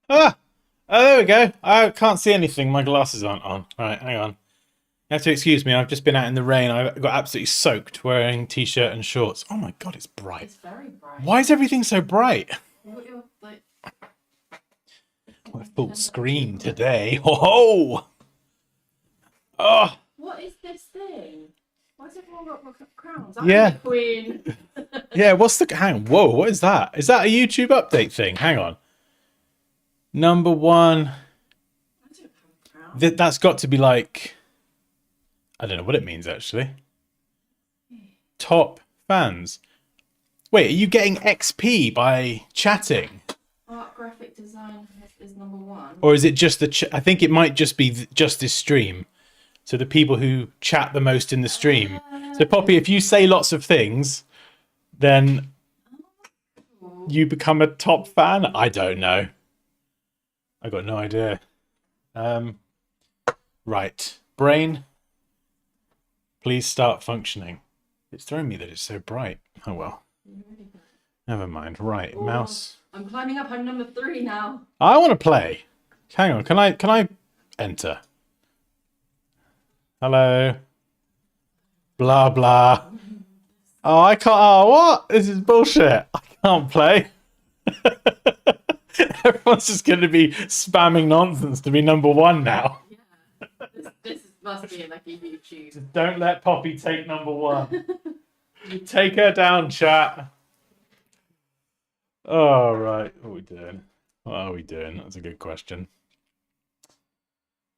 Ah! Oh, there we go. I can't see anything. My glasses aren't on. Right, hang on. You have to excuse me. I've just been out in the rain. I got absolutely soaked wearing t-shirt and shorts. Oh my god, it's bright. It's very bright. Why is everything so bright? What you're like? We're full screen today. Oh! Oh! What is this thing? Why has everyone got crowns? I'm Yeah. the queen. Yeah, what's the... Hang on. Whoa, what is that? Is that a YouTube update thing? Hang on. Number one. I don't have a crown. That's got to be like... I don't know what it means, actually. Top fans. Wait, are you getting XP by chatting? Art graphic design is number one. Or is it just the... I think it might just be just this stream. So the people who chat the most in the stream. So Poppy, if you say lots of things, then you become a top fan? I don't know. I got no idea. Right. Brain, please start functioning. It's throwing me that it's so bright. Oh well. Never mind. Right, Oh, mouse. I'm climbing up. I'm number 3 now. I want to play. Hang on. Can I enter? Hello. Blah blah. Oh, I can't. Oh, what? This is bullshit. I can't play. Everyone's just going to be spamming nonsense to be number one now. Yeah. This must be like a YouTube. Don't let Poppy take number one. Take her down, chat. All right. What are we doing? What are we doing? That's a good question.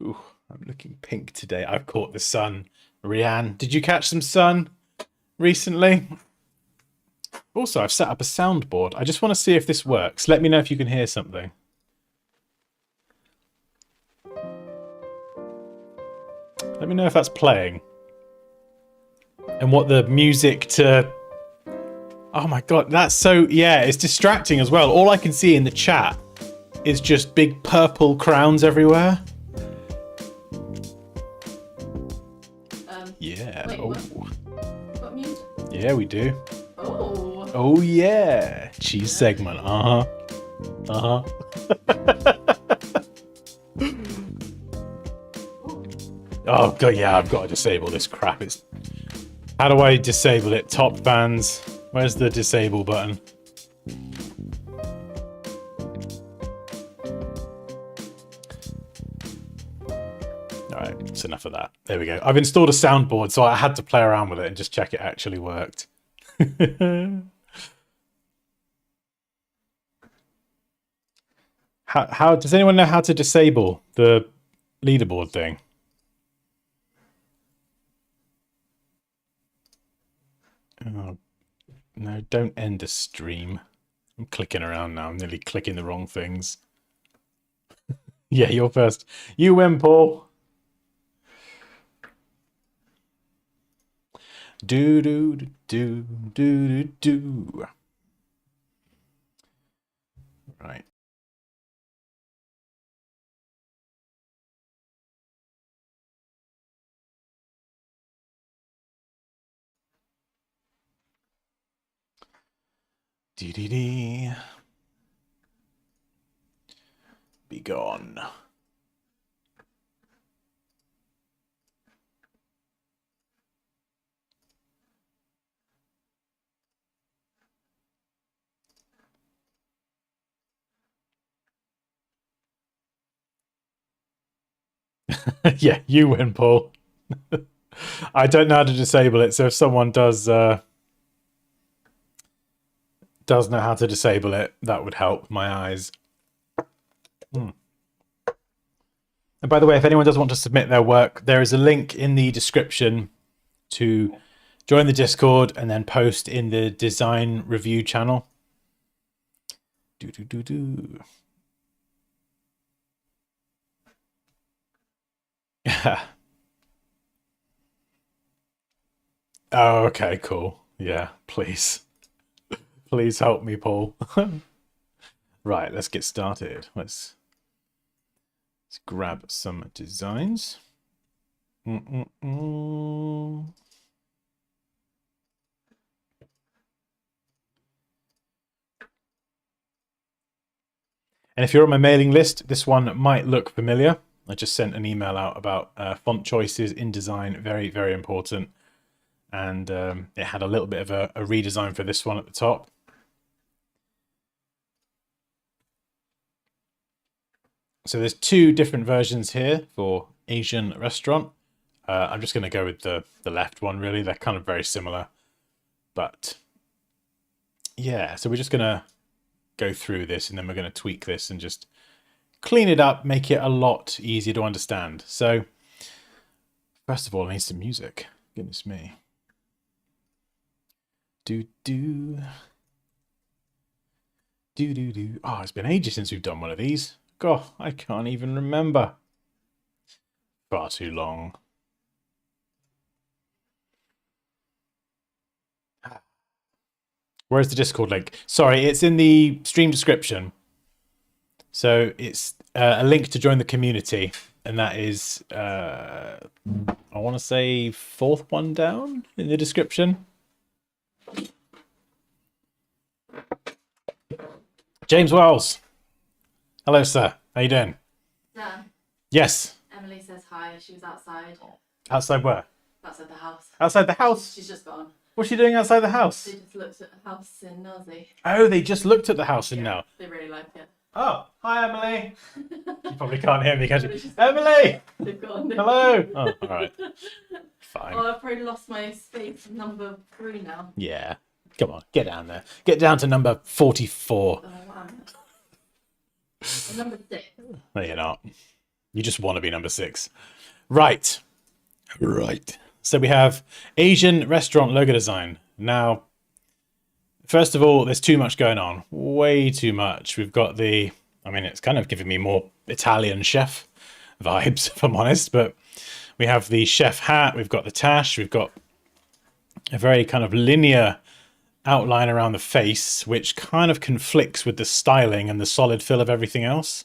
Ooh, I'm looking pink today. I've caught the sun. Rianne, did you catch some sun recently? Also, I've set up a soundboard. I just want to see if this works. Let me know if you can hear something. Let me know if that's playing. And what the music to... Oh my god, that's so... Yeah, it's distracting as well. All I can see in the chat is just big purple crowns everywhere. Yeah. Wait, oh. what? Got music? Yeah, we do. Oh. Oh yeah. Cheese segment. Uh-huh. Uh-huh. Oh god, yeah, I've got to disable this crap. It's... How do I disable it? Top fans. Where's the disable button? Alright, it's enough of that. There we go. I've installed a soundboard, so I had to play around with it and just check it actually worked. How does anyone know how to disable the leaderboard thing? Oh, no, don't end the stream. I'm clicking around now. I'm nearly clicking the wrong things. Yeah, you're first. You win, Paul. Do do do do do do do. Right. Dee dee dee. Be gone. Yeah, you win, Paul. I don't know how to disable it, so if someone does know how to disable it, that would help my eyes. And by the way, if anyone does want to submit their work, there is a link in the description to join the Discord and then post in the design review channel. Do do do do. Yeah. Oh, okay, cool. Yeah, please. Please help me, Paul. Right, let's get started. Let's grab some designs. And if you're on my mailing list, this one might look familiar. I just sent an email out about font choices in design, very, very important. And it had a little bit of a redesign for this one at the top. So there's two different versions here for Asian restaurant. I'm just going to go with the left one, really. They're kind of very similar. But yeah, so we're just going to go through this and then we're going to tweak this and just clean it up, make it a lot easier to understand. So first of all, I need some music. Goodness me. Do. Oh, it's been ages since we've done one of these. God, I can't even remember. Far too long. Where's the Discord link? Sorry, it's in the stream description. So it's a link to join the community. And that is, I want to say, fourth one down in the description. James Wells. Hello, sir. How you doing? Dan, Yes. Emily says hi. She was outside. Outside where? Outside the house. Outside the house? She's just gone. What's she doing outside the house? They just looked at a house in Nazi. Oh, they just looked at the house and now. They really like it. Oh, hi, Emily. You probably can't hear me, can you? Emily! They've gone. Hello! Oh, all right. Fine. Oh, I've probably lost my space number 3 now. Yeah. Come on, get down there. Get down to number 44. Oh, wow. Number 6. No, you're not. You just want to be number 6. Right. Right. So we have Asian restaurant logo design. Now, first of all, there's too much going on. Way too much. We've got the... I mean, it's kind of giving me more Italian chef vibes, if I'm honest. But we have the chef hat. We've got the tash. We've got a very kind of linear outline around the face, which kind of conflicts with the styling and the solid fill of everything else.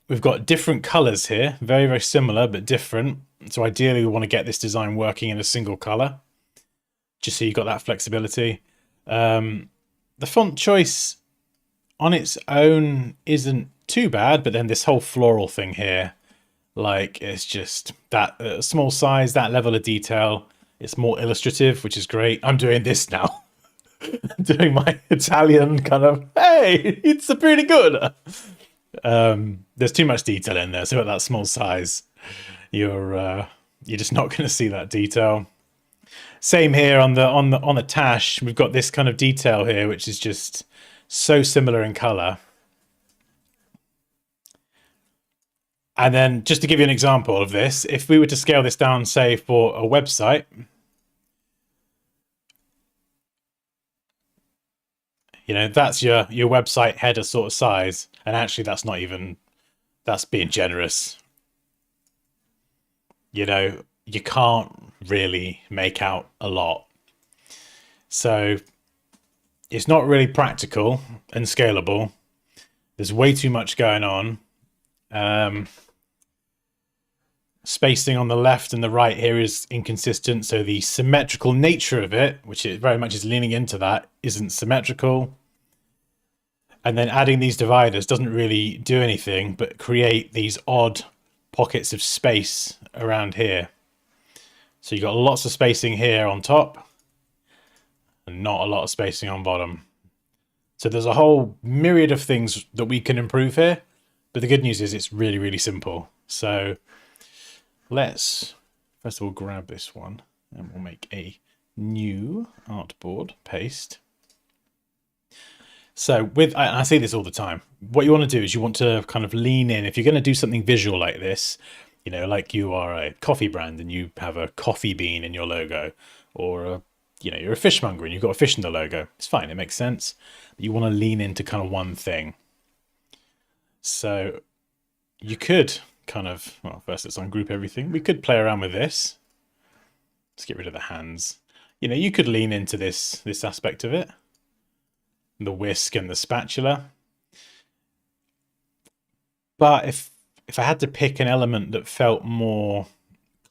We've got different colors here, very, very similar, but different. So ideally, we want to get this design working in a single color, just so you've got that flexibility. The font choice on its own isn't too bad, but then this whole floral thing here, like, it's just that small size, that level of detail. It's more illustrative, which is great. I'm doing this now. I'm doing my Italian kind of, hey, it's pretty good. There's too much detail in there, so at that small size, you're just not going to see that detail. Same here on the tash. We've got this kind of detail here, which is just so similar in color. And then, just to give you an example of this, if we were to scale this down, say, for a website, you know, that's your website header sort of size. And actually, that's not even, that's being generous. You know, you can't really make out a lot. So it's not really practical and scalable. There's way too much going on. Spacing on the left and the right here is inconsistent, so the symmetrical nature of it, which it very much is leaning into that, isn't symmetrical. And then adding these dividers doesn't really do anything but create these odd pockets of space around here. So you've got lots of spacing here on top and not a lot of spacing on bottom. So there's a whole myriad of things that we can improve here, but the good news is it's really, really simple. So let's first of all grab this one and we'll make a new artboard, paste. So with, I say this all the time, what you want to do is you want to kind of lean in. If you're going to do something visual like this, you know, like you are a coffee brand and you have a coffee bean in your logo, or you know, you're a fishmonger and you've got a fish in the logo, it's fine, it makes sense. But you want to lean into kind of one thing. So you could kind of, well, first let's ungroup everything. We could play around with this. Let's get rid of the hands. You know, you could lean into this aspect of it. The whisk and the spatula. But if I had to pick an element that felt more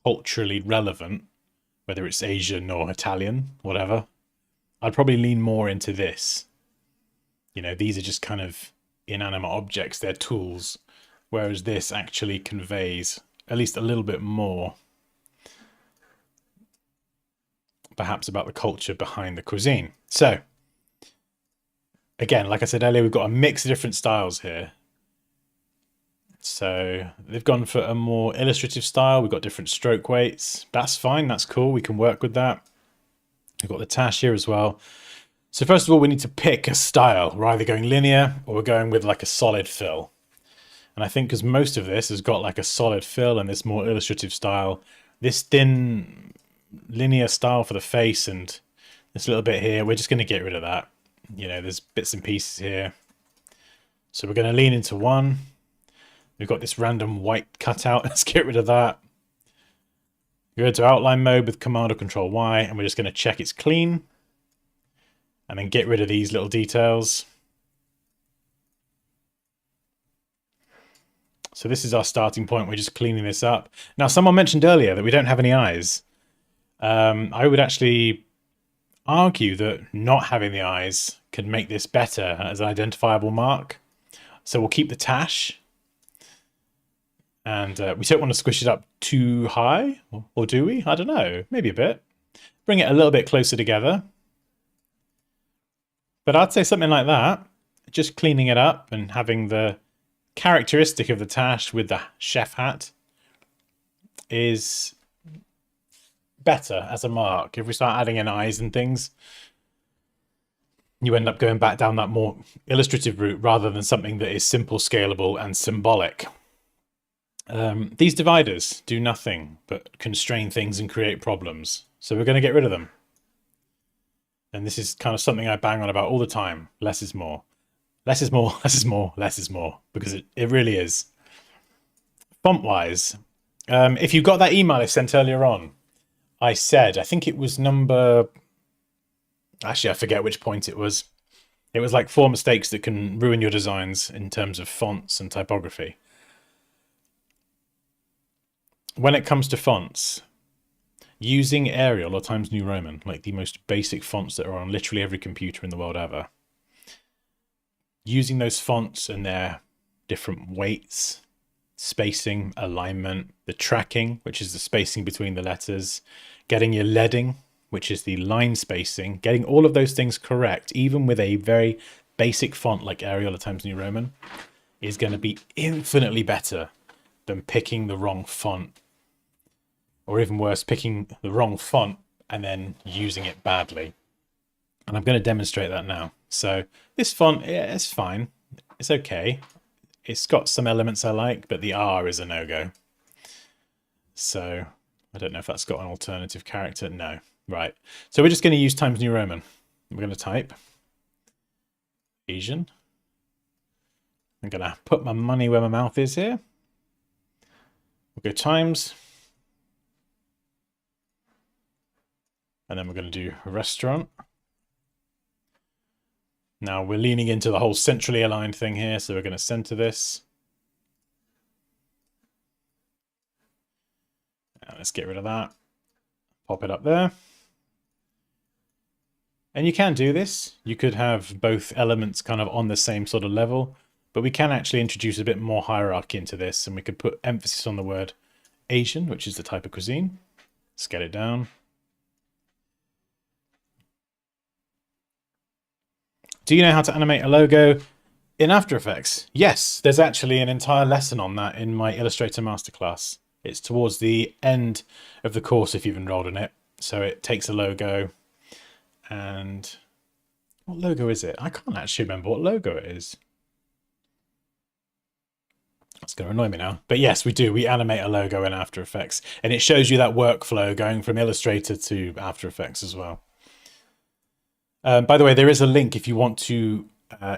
culturally relevant, whether it's Asian or Italian, whatever, I'd probably lean more into this. You know, these are just kind of inanimate objects, they're tools, whereas this actually conveys at least a little bit more, perhaps, about the culture behind the cuisine. So, again, like I said earlier, we've got a mix of different styles here. So they've gone for a more illustrative style. We've got different stroke weights. That's fine. That's cool. We can work with that. We've got the tache here as well. So first of all, we need to pick a style. We're either going linear or we're going with like a solid fill. And I think because most of this has got like a solid fill and this more illustrative style, this thin linear style for the face and this little bit here, we're just going to get rid of that. You know, there's bits and pieces here. So we're going to lean into one. We've got this random white cutout. Let's get rid of that. Go to outline mode with Command or Control Y, and we're just going to check it's clean. And then get rid of these little details. So this is our starting point. We're just cleaning this up. Now, someone mentioned earlier that we don't have any eyes. I would actually argue that not having the eyes could make this better as an identifiable mark. So we'll keep the tache. And we don't want to squish it up too high, or do we? I don't know, maybe a bit. Bring it a little bit closer together. But I'd say something like that, just cleaning it up and having the characteristic of the tache with the chef hat is better as a mark. If we start adding in eyes and things, you end up going back down that more illustrative route rather than something that is simple, scalable, and symbolic. These dividers do nothing but constrain things and create problems. So we're going to get rid of them. And this is kind of something I bang on about all the time. Less is more. Less is more, less is more, less is more. Because it really is. Font-wise, if you got that email I sent earlier on, I said, I think it was number... Actually, I forget which point it was. It was like 4 mistakes that can ruin your designs in terms of fonts and typography. When it comes to fonts, using Arial or Times New Roman, like the most basic fonts that are on literally every computer in the world ever, using those fonts and their different weights, spacing, alignment, the tracking, which is the spacing between the letters, getting your leading, which is the line spacing, getting all of those things correct, even with a very basic font like Arial or Times New Roman, is going to be infinitely better than picking the wrong font. Or even worse, picking the wrong font and then using it badly. And I'm going to demonstrate that now. So this font, yeah, it's fine. It's okay. It's got some elements I like, but the R is a no-go. So I don't know if that's got an alternative character. No. Right. So we're just going to use Times New Roman. We're going to type Asian. I'm going to put my money where my mouth is here. We'll go Times. And then we're going to do restaurant. Now we're leaning into the whole centrally aligned thing here, so we're going to center this. And let's get rid of that. Pop it up there. And you can do this. You could have both elements kind of on the same sort of level, but we can actually introduce a bit more hierarchy into this, and we could put emphasis on the word Asian, which is the type of cuisine. Let's get it down. Do you know how to animate a logo in After Effects? Yes, there's actually an entire lesson on that in my Illustrator Masterclass. It's towards the end of the course if you've enrolled in it. So it takes a logo and... What logo is it? I can't actually remember what logo it is. That's going to annoy me now. But yes, we do. We animate a logo in After Effects. And it shows you that workflow going from Illustrator to After Effects as well. By the way, there is a link if you want to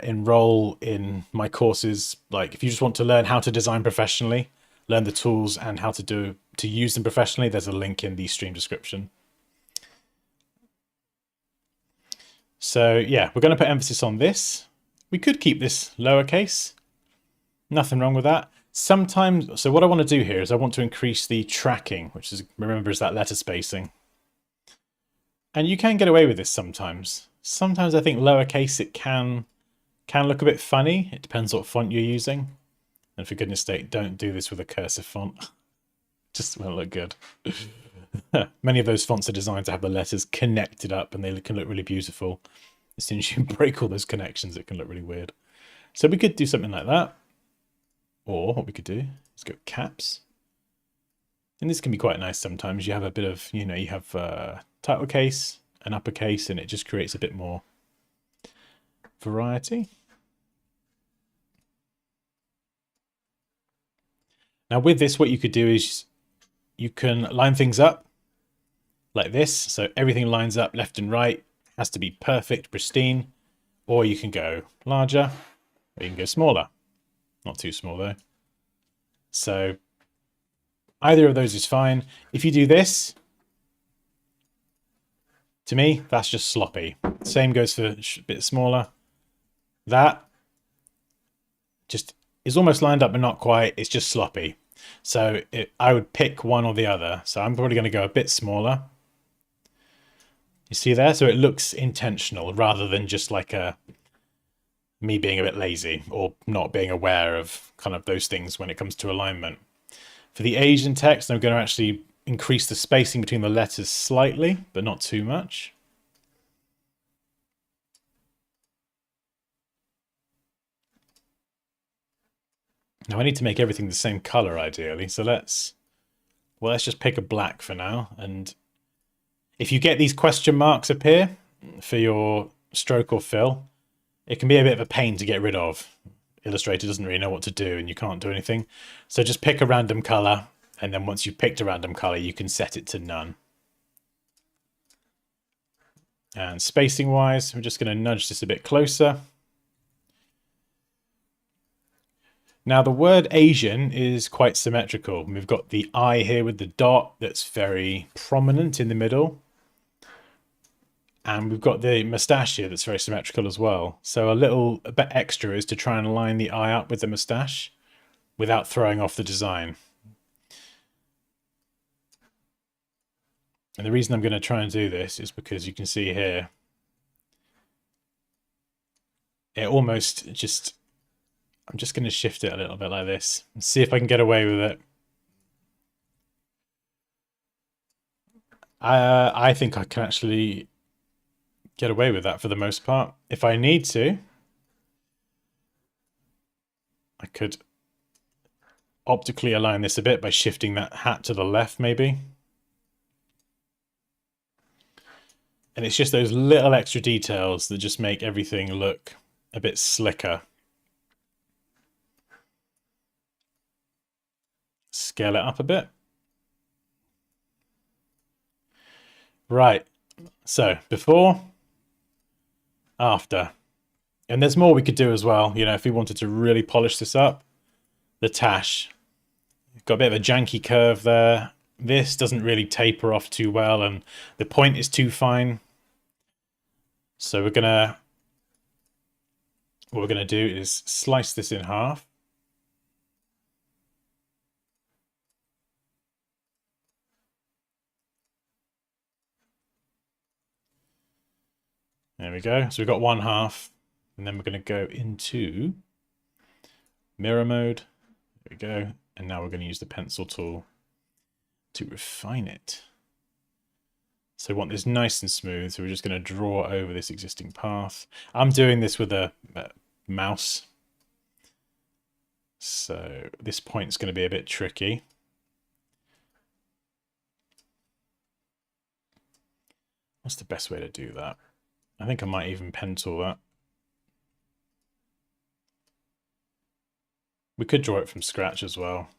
enroll in my courses. Like if you just want to learn how to design professionally, learn the tools and how to use them professionally, there's a link in the stream description. So yeah, we're going to put emphasis on this. We could keep this lowercase. Nothing wrong with that. Sometimes, so what I want to do here is I want to increase the tracking, which is, remember, is that letter spacing. And you can get away with this sometimes. Sometimes I think lowercase, it can Can look a bit funny. It depends what font you're using. And for goodness sake, don't do this with a cursive font. Just won't look good. Many of those fonts are designed to have the letters connected up and they can look really beautiful. As soon as you break all those connections, it can look really weird. So we could do something like that. Or what we could do is go caps. And this can be quite nice sometimes. You have a bit of, you know, you have a title case, an uppercase, and it just creates a bit more variety. Now with this, what you could do is you can line things up like this. So everything lines up left and right, has to be perfect, pristine, or you can go larger, or you can go smaller. Not too small though. So either of those is fine. If you do this, to me, that's just sloppy. Same goes for a bit smaller. That just is almost lined up, but not quite. It's just sloppy. So I would pick one or the other. So I'm probably going to go a bit smaller. You see there? So it looks intentional rather than just like me being a bit lazy or not being aware of kind of those things when it comes to alignment. For the Asian text, I'm going to actually increase the spacing between the letters slightly, but not too much. Now I need to make everything the same color ideally, so let's just pick a black for now. And if you get these question marks appear for your stroke or fill, it can be a bit of a pain to get rid of. Illustrator doesn't really know what to do and you can't do anything. So just pick a random color, and then once you've picked a random color, you can set it to none. And spacing wise, we're just going to nudge this a bit closer. Now the word Asian is quite symmetrical. We've got the I here with the dot that's very prominent in the middle. And we've got the moustache here that's very symmetrical as well. So a bit extra is to try and line the eye up with the moustache without throwing off the design. And the reason I'm going to try and do this is because you can see here, it almost just, I'm just going to shift it a little bit like this and see if I can get away with it. I think I can actually get away with that for the most part. If I need to, I could optically align this a bit by shifting that hat to the left maybe. And it's just those little extra details that just make everything look a bit slicker. Scale it up a bit. Right, so before, after. And there's more we could do as well. You know, if we wanted to really polish this up, the tash. Got a bit of a janky curve there. This doesn't really taper off too well and the point is too fine. So what we're gonna do is slice this in half. There we go. So we've got one half, and then we're going to go into mirror mode. There we go. And now we're going to use the pencil tool to refine it. So we want this nice and smooth. So we're just going to draw over this existing path. I'm doing this with a mouse. So this point's going to be a bit tricky. What's the best way to do that? I think I might even pen tool that. We could draw it from scratch as well.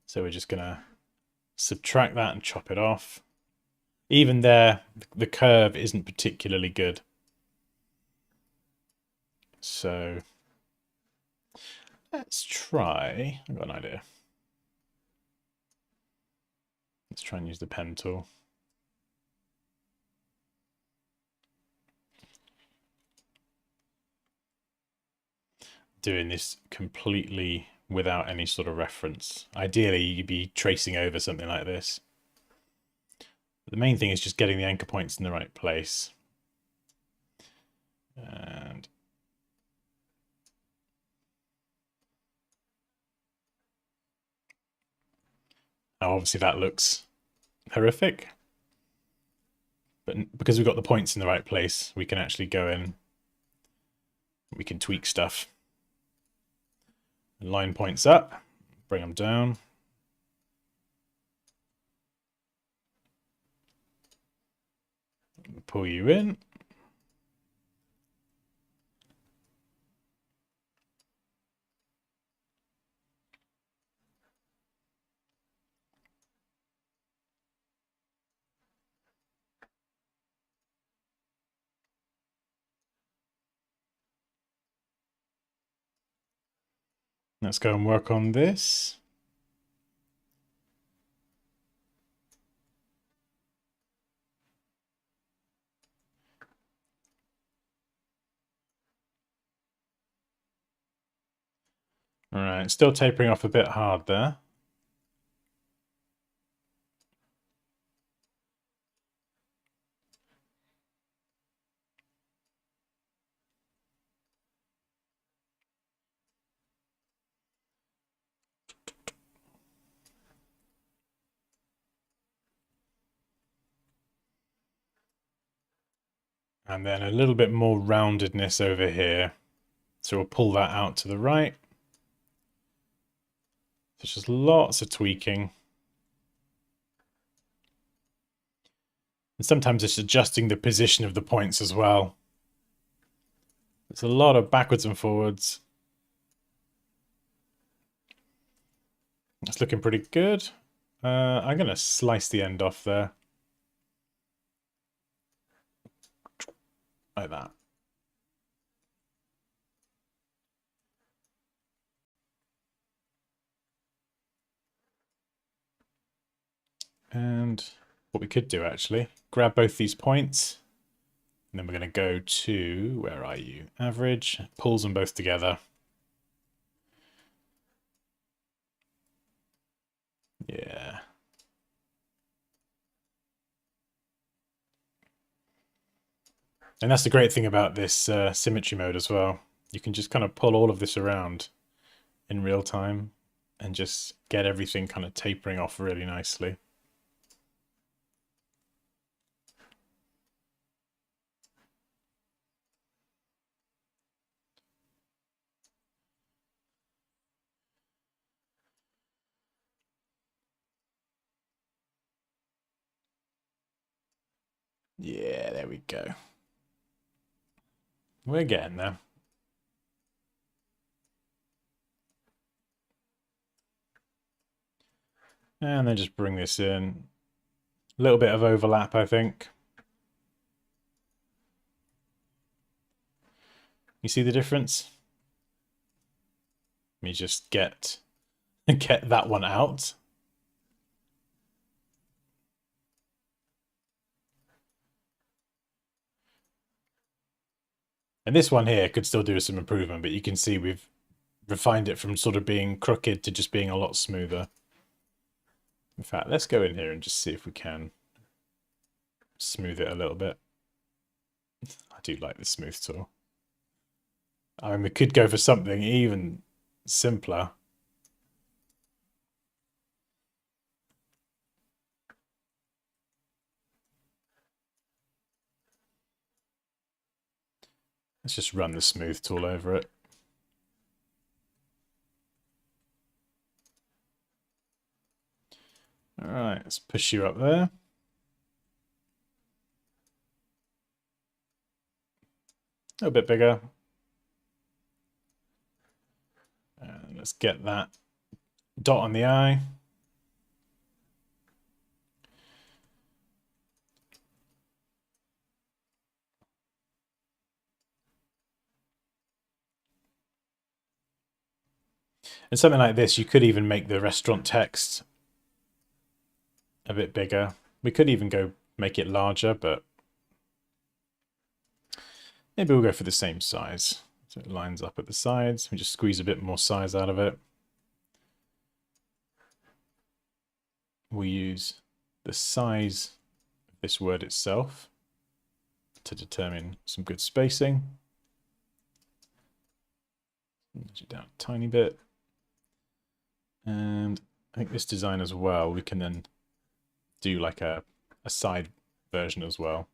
So we're just going to subtract that and chop it off. Even there, the curve isn't particularly good. So let's try, I've got an idea. Let's try and use the pen tool. Doing this completely without any sort of reference. Ideally, you'd be tracing over something like this. But the main thing is just getting the anchor points in the right place. And Now, obviously, that looks horrific. But because we've got the points in the right place, we can actually go in. We can tweak stuff. Line points up, bring them down. Pull you in. Let's go and work on this. All right, still tapering off a bit hard there. And then a little bit more roundedness over here. So we'll pull that out to the right. There's just lots of tweaking. And sometimes it's adjusting the position of the points as well. There's a lot of backwards and forwards. It's looking pretty good. I'm going to slice the end off there. Like that. And what we could do actually, grab both these points, and then we're going to go to, where are you? Average, pulls them both together. Yeah. And that's the great thing about this symmetry mode as well. You can just kind of pull all of this around in real time and just get everything kind of tapering off really nicely. Yeah, there we go. We're getting there. And then just bring this in. A little bit of overlap, I think. You see the difference? Let me just get that one out. And this one here could still do some improvement, but you can see we've refined it from sort of being crooked to just being a lot smoother. In fact, let's go in here and just see if we can smooth it a little bit. I do like the smooth tool. I mean, we could go for something even simpler. Let's just run the smooth tool over it. All right, let's push you up there. A little bit bigger. And let's get that dot on the eye. And something like this, you could even make the restaurant text a bit bigger. We could even go make it larger, but maybe we'll go for the same size. So it lines up at the sides. We just squeeze a bit more size out of it. We'll use the size of this word itself to determine some good spacing. Nudge it down a tiny bit. And I think this design as well, we can then do like a side version as well.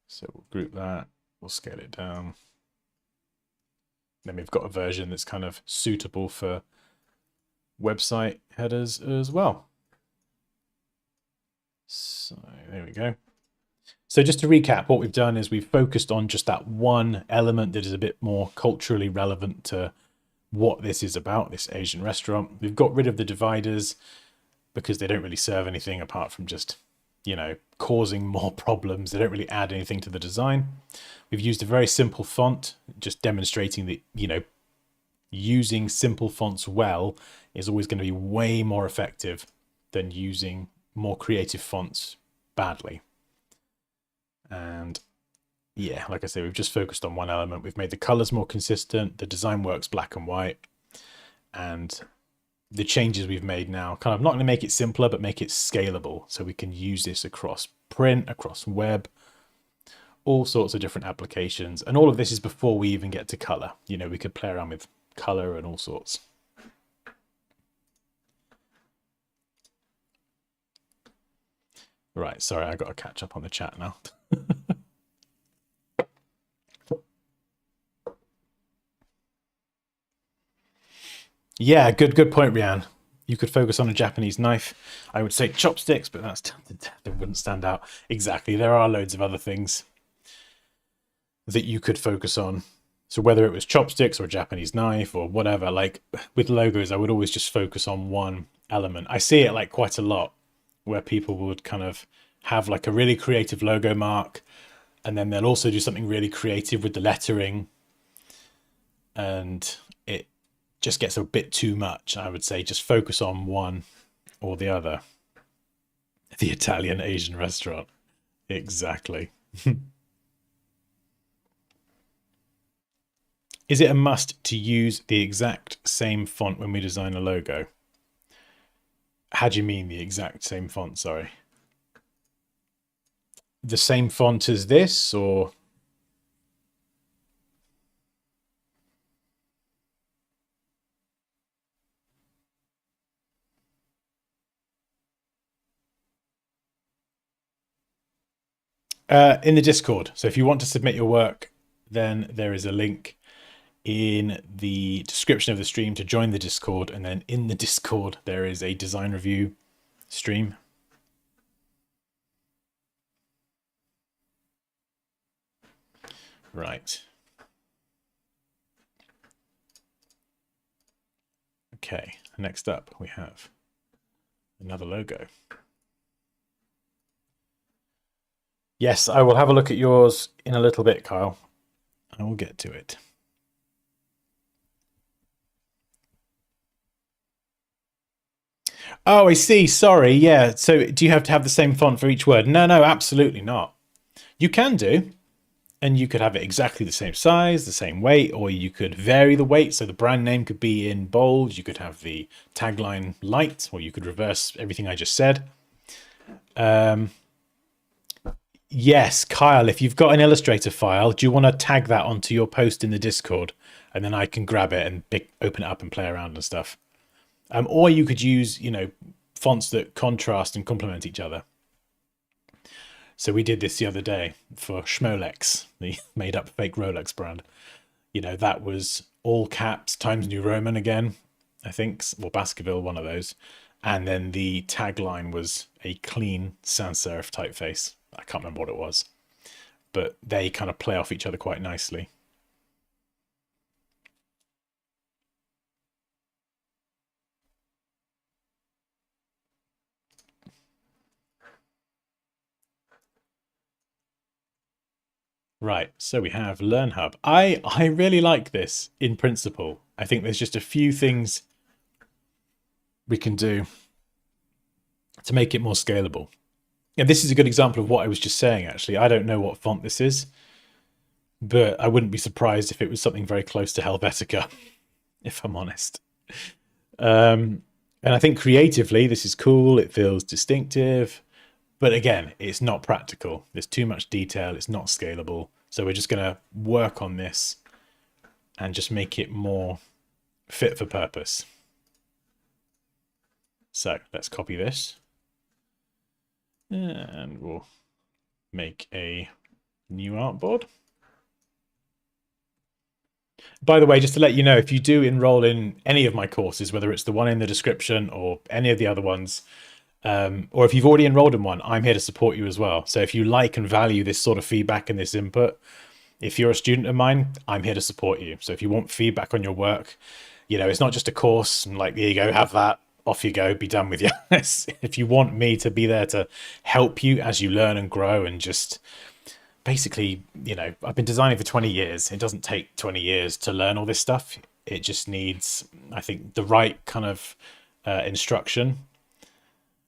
So we'll group that, we'll scale it down. Then we've got a version that's kind of suitable for website headers as well. So there we go. So just to recap, what we've done is we've focused on just that one element that is a bit more culturally relevant to what this is about, this Asian restaurant. We've got rid of the dividers because they don't really serve anything apart from just, you know, causing more problems. They don't really add anything to the design. We've used a very simple font, just demonstrating that, you know, using simple fonts well is always going to be way more effective than using more creative fonts badly. And yeah, like I say, we've just focused on one element. We've made the colors more consistent. The design works black and white. And the changes we've made now, kind of not going to make it simpler, but make it scalable. So we can use this across print, across web, all sorts of different applications. And all of this is before we even get to color. You know, we could play around with color and all sorts. Right, sorry, I got to catch up on the chat now. Yeah, good point, Rianne. You could focus on a Japanese knife. I would say chopsticks, but that wouldn't stand out. Exactly. There are loads of other things that you could focus on. So whether it was chopsticks or a Japanese knife or whatever, like with logos, I would always just focus on one element. I see it like quite a lot where people would kind of have like a really creative logo mark, and then they'll also do something really creative with the lettering, and it just gets a bit too much. I would say just focus on one or the other. The Italian Asian restaurant. Exactly. Is it a must to use the exact same font when we design a logo? How do you mean the exact same font? Sorry. The same font as this, or? In the Discord. So if you want to submit your work, then there is a link in the description of the stream to join the Discord, and then in the Discord there is a design review stream. Right. Okay, next up we have another logo. Yes, I will have a look at yours in a little bit, Kyle. I will get to it. Oh, I see. Sorry. Yeah. So do you have to have the same font for each word? No, absolutely not. You can do, and you could have it exactly the same size, the same weight, or you could vary the weight. So the brand name could be in bold. You could have the tagline light, or you could reverse everything I just said. Yes, Kyle, if you've got an Illustrator file, do you want to tag that onto your post in the Discord? And then I can grab it and open it up and play around and stuff. Or you could use, you know, fonts that contrast and complement each other. So we did this the other day for Schmolex, the made up fake Rolex brand. You know, that was all caps, Times New Roman again, I think, or Baskerville, one of those. And then the tagline was a clean sans serif typeface. I can't remember what it was, but they kind of play off each other quite nicely. Right, so we have LearnHub. I really like this in principle. I think there's just a few things we can do to make it more scalable. And this is a good example of what I was just saying, actually. I don't know what font this is, but I wouldn't be surprised if it was something very close to Helvetica, if I'm honest. And I think creatively, this is cool. It feels distinctive. But again, it's not practical. There's too much detail. It's not scalable. So we're just going to work on this and just make it more fit for purpose. So let's copy this. And we'll make a new artboard. By the way, just to let you know, if you do enroll in any of my courses, whether it's the one in the description or any of the other ones, or if you've already enrolled in one, I'm here to support you as well. So if you like and value this sort of feedback and this input, if you're a student of mine, I'm here to support you. So if you want feedback on your work, you know, it's not just a course and like, there you go, have that, off you go, be done with you. If you want me to be there to help you as you learn and grow and just basically, you know, I've been designing for 20 years. It doesn't take 20 years to learn all this stuff. It just needs, I think, the right kind of instruction,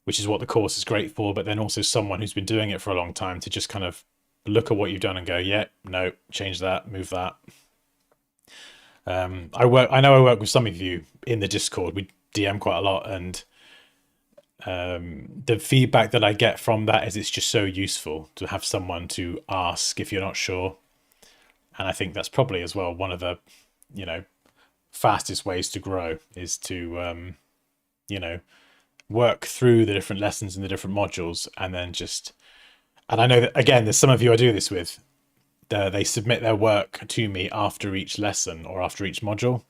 which is what the course is great for, but then also someone who's been doing it for a long time to just kind of look at what you've done and go, yeah, no, change that, move that. I know I work with some of you in the Discord. We DM quite a lot, and the feedback that I get from that is it's just so useful to have someone to ask if you're not sure. And I think that's probably as well one of the, you know, fastest ways to grow is to, you know, work through the different lessons and the different modules, and then just, and I know that again, there's some of you I do this with, they submit their work to me after each lesson or after each module.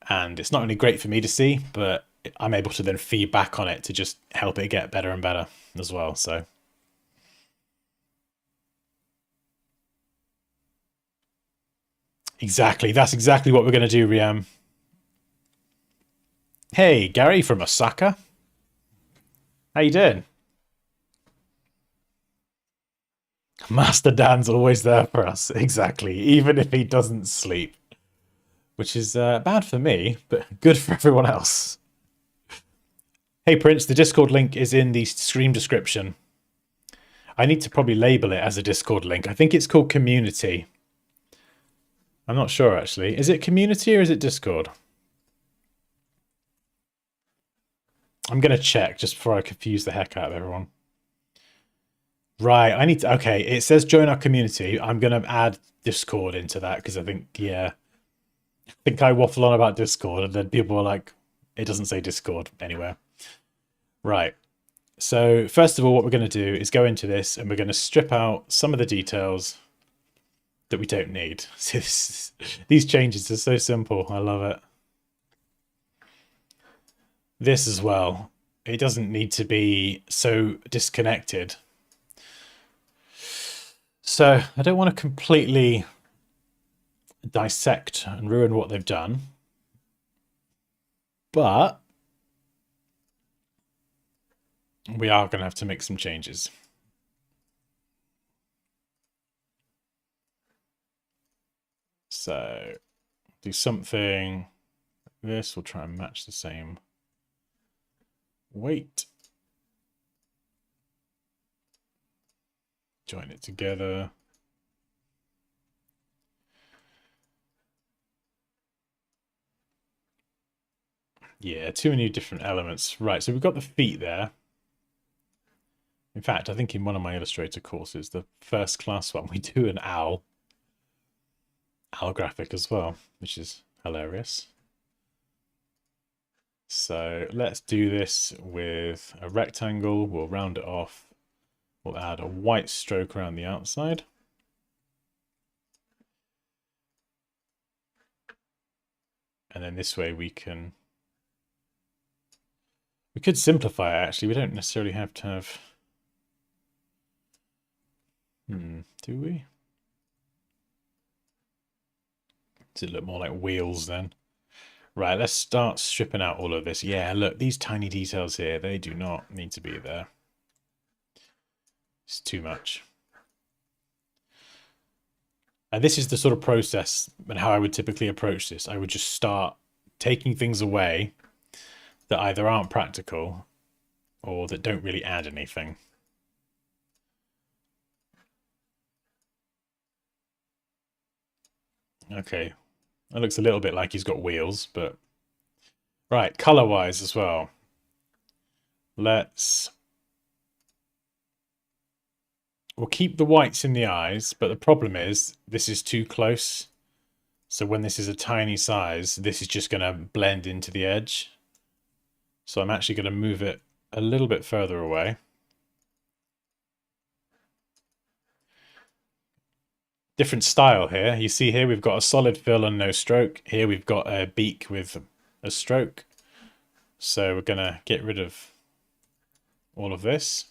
And it's not only great for me to see, but I'm able to then feed back on it to just help it get better and better as well. So exactly, that's exactly what we're going to do, Riam. Hey, Gary from Osaka. How you doing? Master Dan's always there for us. Exactly, even if he doesn't sleep. Which is bad for me, but good for everyone else. Hey Prince, the Discord link is in the stream description. I need to probably label it as a Discord link. I think it's called Community. I'm not sure actually. Is it Community or is it Discord? I'm going to check just before I confuse the heck out of everyone. Right, I need to, okay, it says join our community. I'm going to add Discord into that because I think, yeah, I think I waffle on about Discord and then people are like, it doesn't say Discord anywhere. Right. So first of all, what we're going to do is go into this and we're going to strip out some of the details that we don't need. See, these changes are so simple. I love it. This as well. It doesn't need to be so disconnected. So I don't want to completely dissect and ruin what they've done, but we are going to have to make some changes. So do something. This will try and match the same weight. Join it together. Yeah, too many different elements. Right, so we've got the feet there. In fact, I think in one of my Illustrator courses, the first class one, we do an owl graphic as well, which is hilarious. So let's do this with a rectangle. We'll round it off. We'll add a white stroke around the outside. And then this way we could simplify it actually. We don't necessarily have to have, do we? Does it look more like wheels then? Right, let's start stripping out all of this. Yeah, look, these tiny details here, they do not need to be there. It's too much. And this is the sort of process and how I would typically approach this. I would just start taking things away that either aren't practical or that don't really add anything. Okay, that looks a little bit like he's got wheels, but... Right, color-wise as well. We'll keep the whites in the eyes, but the problem is this is too close. So when this is a tiny size, this is just going to blend into the edge. So I'm actually going to move it a little bit further away. Different style here. You see here we've got a solid fill and no stroke. Here we've got a beak with a stroke. So we're going to get rid of all of this.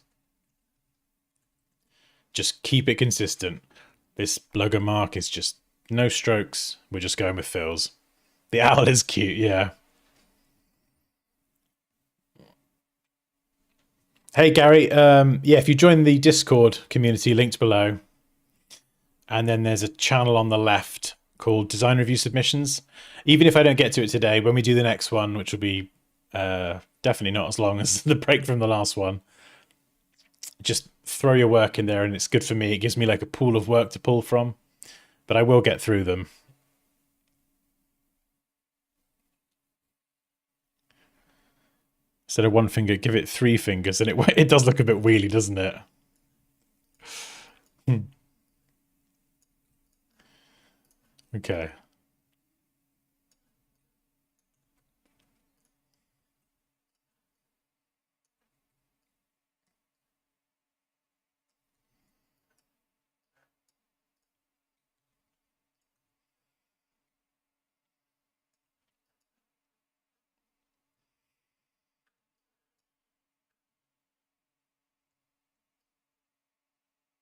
Just keep it consistent. This logo mark is just no strokes. We're just going with fills. The owl is cute, yeah. Hey Gary, yeah, if you join the Discord community linked below, and then there's a channel on the left called Design Review Submissions. Even if I don't get to it today, when we do the next one, which will be definitely not as long as the break from the last one, just throw your work in there, and it's good for me. It gives me like a pool of work to pull from, but I will get through them. Instead of one finger, give it 3 fingers, and it does look a bit wheelie, doesn't it? Okay.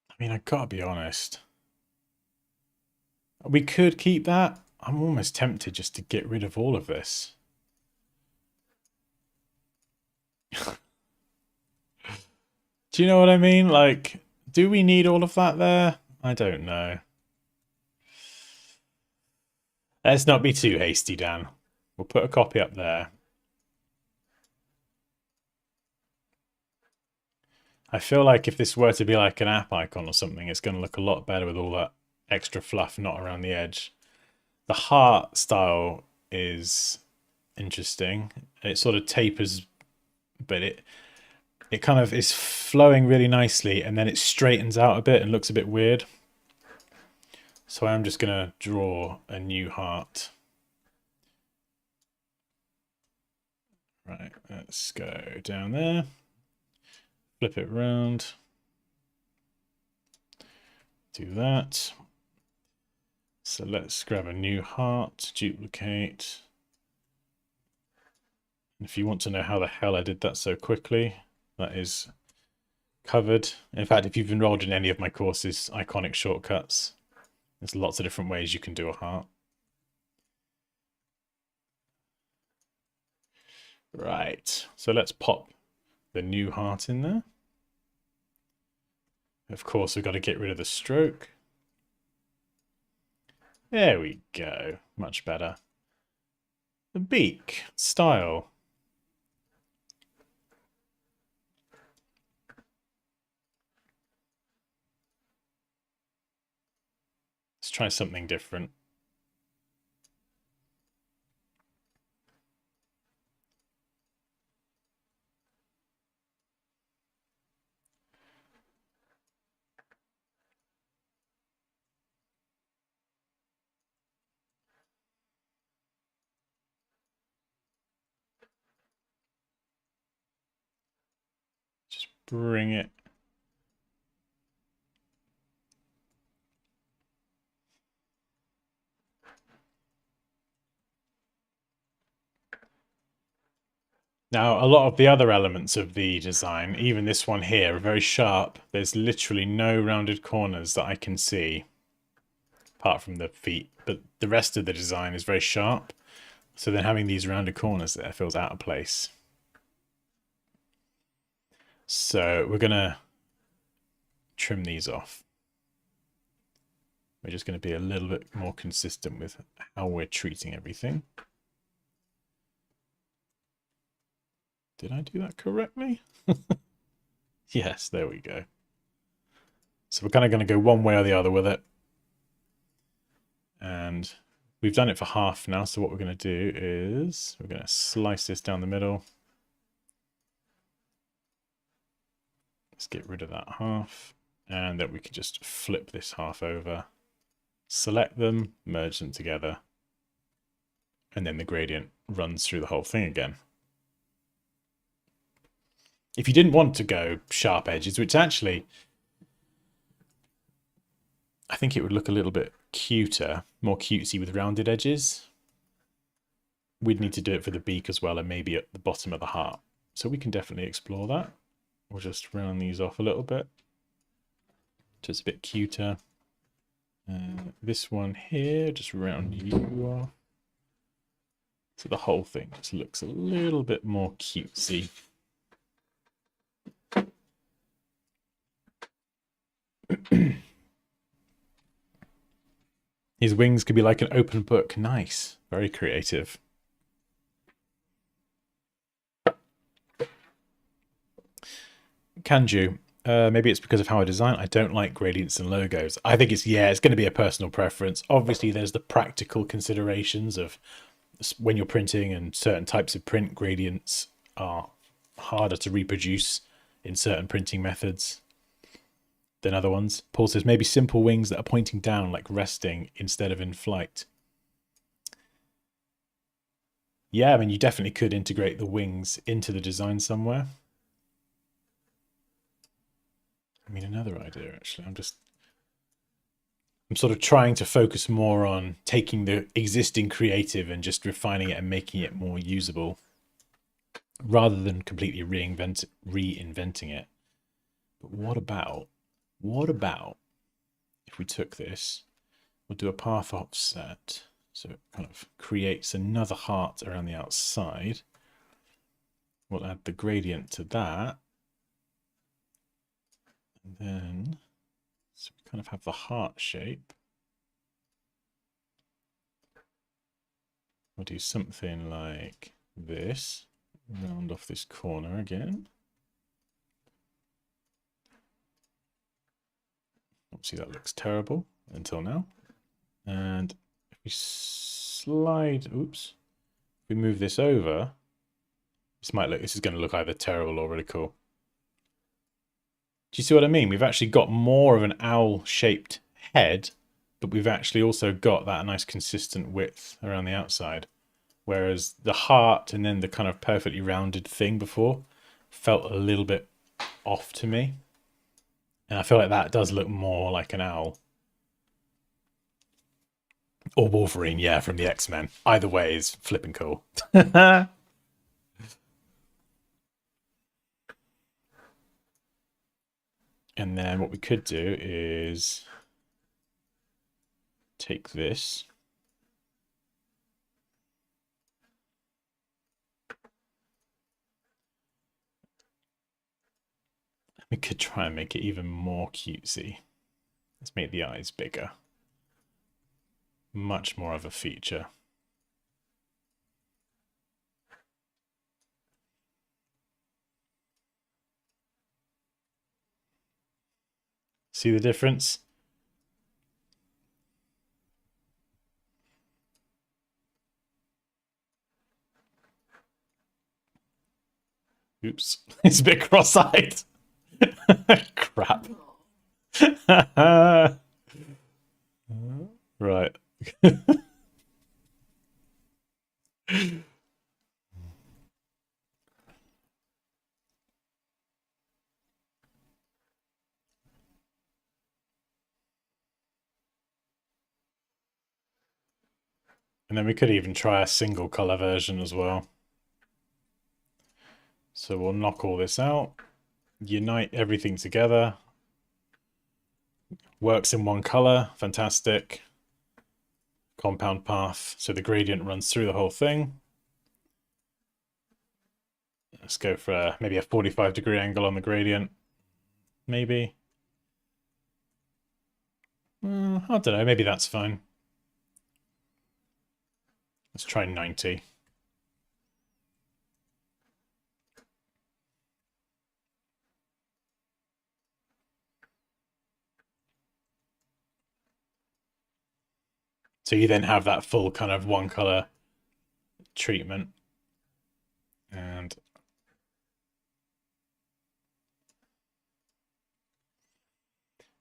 I mean, I gotta be honest. We could keep that. I'm almost tempted just to get rid of all of this. Do you know what I mean? Like, do we need all of that there? I don't know. Let's not be too hasty, Dan. We'll put a copy up there. I feel like if this were to be like an app icon or something, it's going to look a lot better with all that extra fluff not around the edge. The heart style is interesting. It sort of tapers, but it kind of is flowing really nicely, and then it straightens out a bit and looks a bit weird. So I'm just going to draw a new heart. Right, let's go down there. Flip it around. Do that. So let's grab a new heart, duplicate. And if you want to know how the hell I did that so quickly, that is covered. In fact, if you've enrolled in any of my courses, Iconic Shortcuts, there's lots of different ways you can do a heart. Right, so let's pop the new heart in there. Of course, we've got to get rid of the stroke. There we go, much better. The beak, style. Let's try something different. Just bring it. Now, a lot of the other elements of the design, even this one here, are very sharp. There's literally no rounded corners that I can see, apart from the feet. But the rest of the design is very sharp. So then having these rounded corners there feels out of place. So we're going to trim these off. We're just going to be a little bit more consistent with how we're treating everything. Did I do that correctly? Yes, there we go. So we're kind of going to go one way or the other with it. And we've done it for half now, so what we're going to do is we're going to slice this down the middle. Let's get rid of that half, and then we can just flip this half over, select them, merge them together, and then the gradient runs through the whole thing again. If you didn't want to go sharp edges, which actually I think it would look a little bit cuter, more cutesy with rounded edges. We'd need to do it for the beak as well, and maybe at the bottom of the heart. So we can definitely explore that. We'll just round these off a little bit, just a bit cuter. This one here, just round you off. So the whole thing just looks a little bit more cutesy. His wings could be like an open book. Nice. Very creative. Kanju. Maybe it's because of how I design. I don't like gradients and logos. I think it's going to be a personal preference. Obviously, there's the practical considerations of when you're printing, and certain types of print gradients are harder to reproduce in certain printing methods than other ones. Paul says maybe simple wings that are pointing down, like resting instead of in flight. Yeah, I mean, you definitely could integrate the wings into the design somewhere. I mean, another idea, actually. I'm sort of trying to focus more on taking the existing creative and just refining it and making it more usable, rather than completely reinventing it. But what about if we took this, we'll do a path offset, so it kind of creates another heart around the outside. We'll add the gradient to that. And then, so we kind of have the heart shape. We'll do something like this. Round off this corner again. Obviously that looks terrible until now. And if we slide, oops, if we move this over, this is going to look either terrible or really cool. Do you see what I mean? We've actually got more of an owl-shaped head, but we've actually also got that nice consistent width around the outside. Whereas the heart and then the kind of perfectly rounded thing before felt a little bit off to me. And I feel like that does look more like an owl. Or Wolverine, yeah, from the X-Men. Either way is flipping cool. And then what we could do is take this. We could try and make it even more cutesy. Let's make the eyes bigger. Much more of a feature. See the difference? Oops, it's a bit cross-eyed. Crap. Right. And then we could even try a single color version as well. So we'll knock all this out, unite everything together. Works in one color, fantastic. Compound path, so the gradient runs through the whole thing. Let's go for maybe a 45-degree angle on the gradient. Maybe. I don't know, maybe that's fine. Let's try 90. So you then have that full kind of one color treatment. And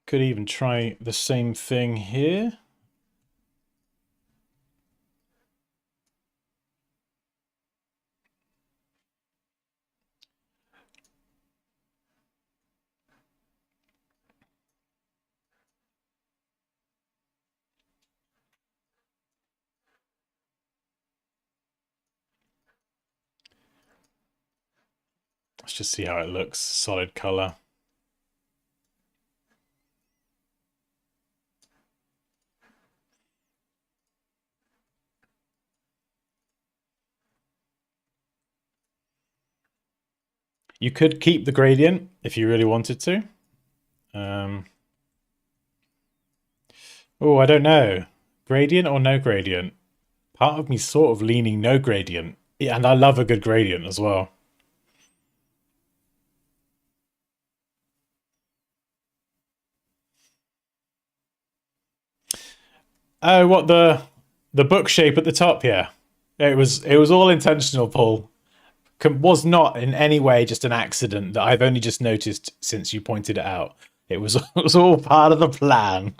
could even try the same thing here. Let's just see how it looks. Solid color. You could keep the gradient if you really wanted to. Oh, I don't know. Gradient or no gradient? Part of me sort of leaning no gradient. Yeah, and I love a good gradient as well. Oh, what the book shape at the top? Yeah, it was all intentional, Paul. Was not in any way just an accident that I've only just noticed since you pointed it out. It was it was all part of the plan.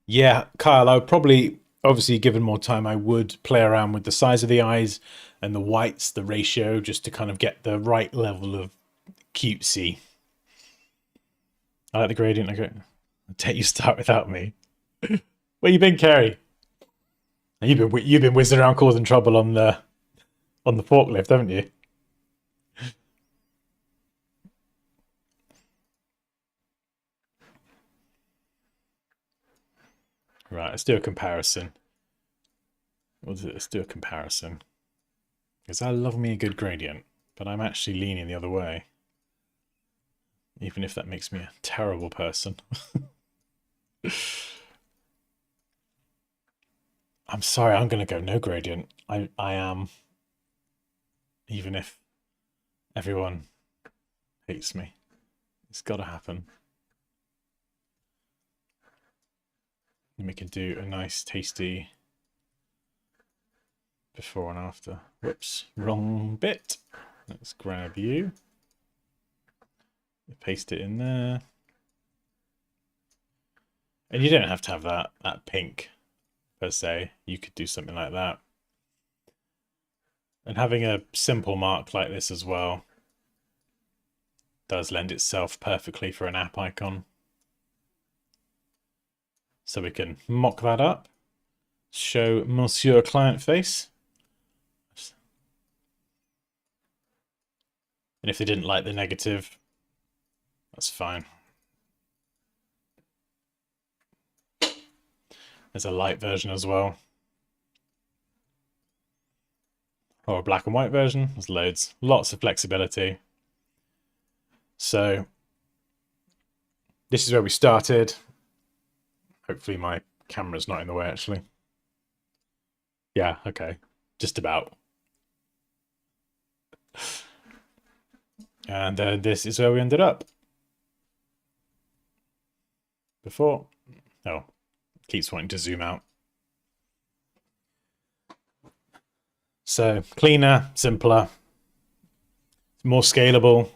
Yeah, Kyle, I would probably, obviously, given more time, I would play around with the size of the eyes and the whites, the ratio, just to kind of get the right level of cutesy. I like the gradient. Okay, I'll take you start without me. Where you been, Kerry? You've been whizzing around causing trouble on the forklift, haven't you? Right, let's do a comparison. Let's do a comparison. Because I love me a good gradient, but I'm actually leaning the other way. Even if that makes me a terrible person. I'm sorry, I'm going to go no gradient. I am. Even if everyone hates me. It's got to happen. And we can do a nice, tasty before and after. Whoops, wrong bit. Let's grab you. Paste it in there. And you don't have to have that pink per se. You could do something like that. And having a simple mark like this as well does lend itself perfectly for an app icon. So we can mock that up. Show Monsieur Client Face. And if they didn't like the negative, that's fine. There's a light version as well. Or a black and white version. There's loads. Lots of flexibility. So this is where we started. Hopefully my camera's not in the way, actually. Yeah, okay. Just about. And this is where we ended up. Before. Oh, keeps wanting to zoom out. So cleaner, simpler, more scalable.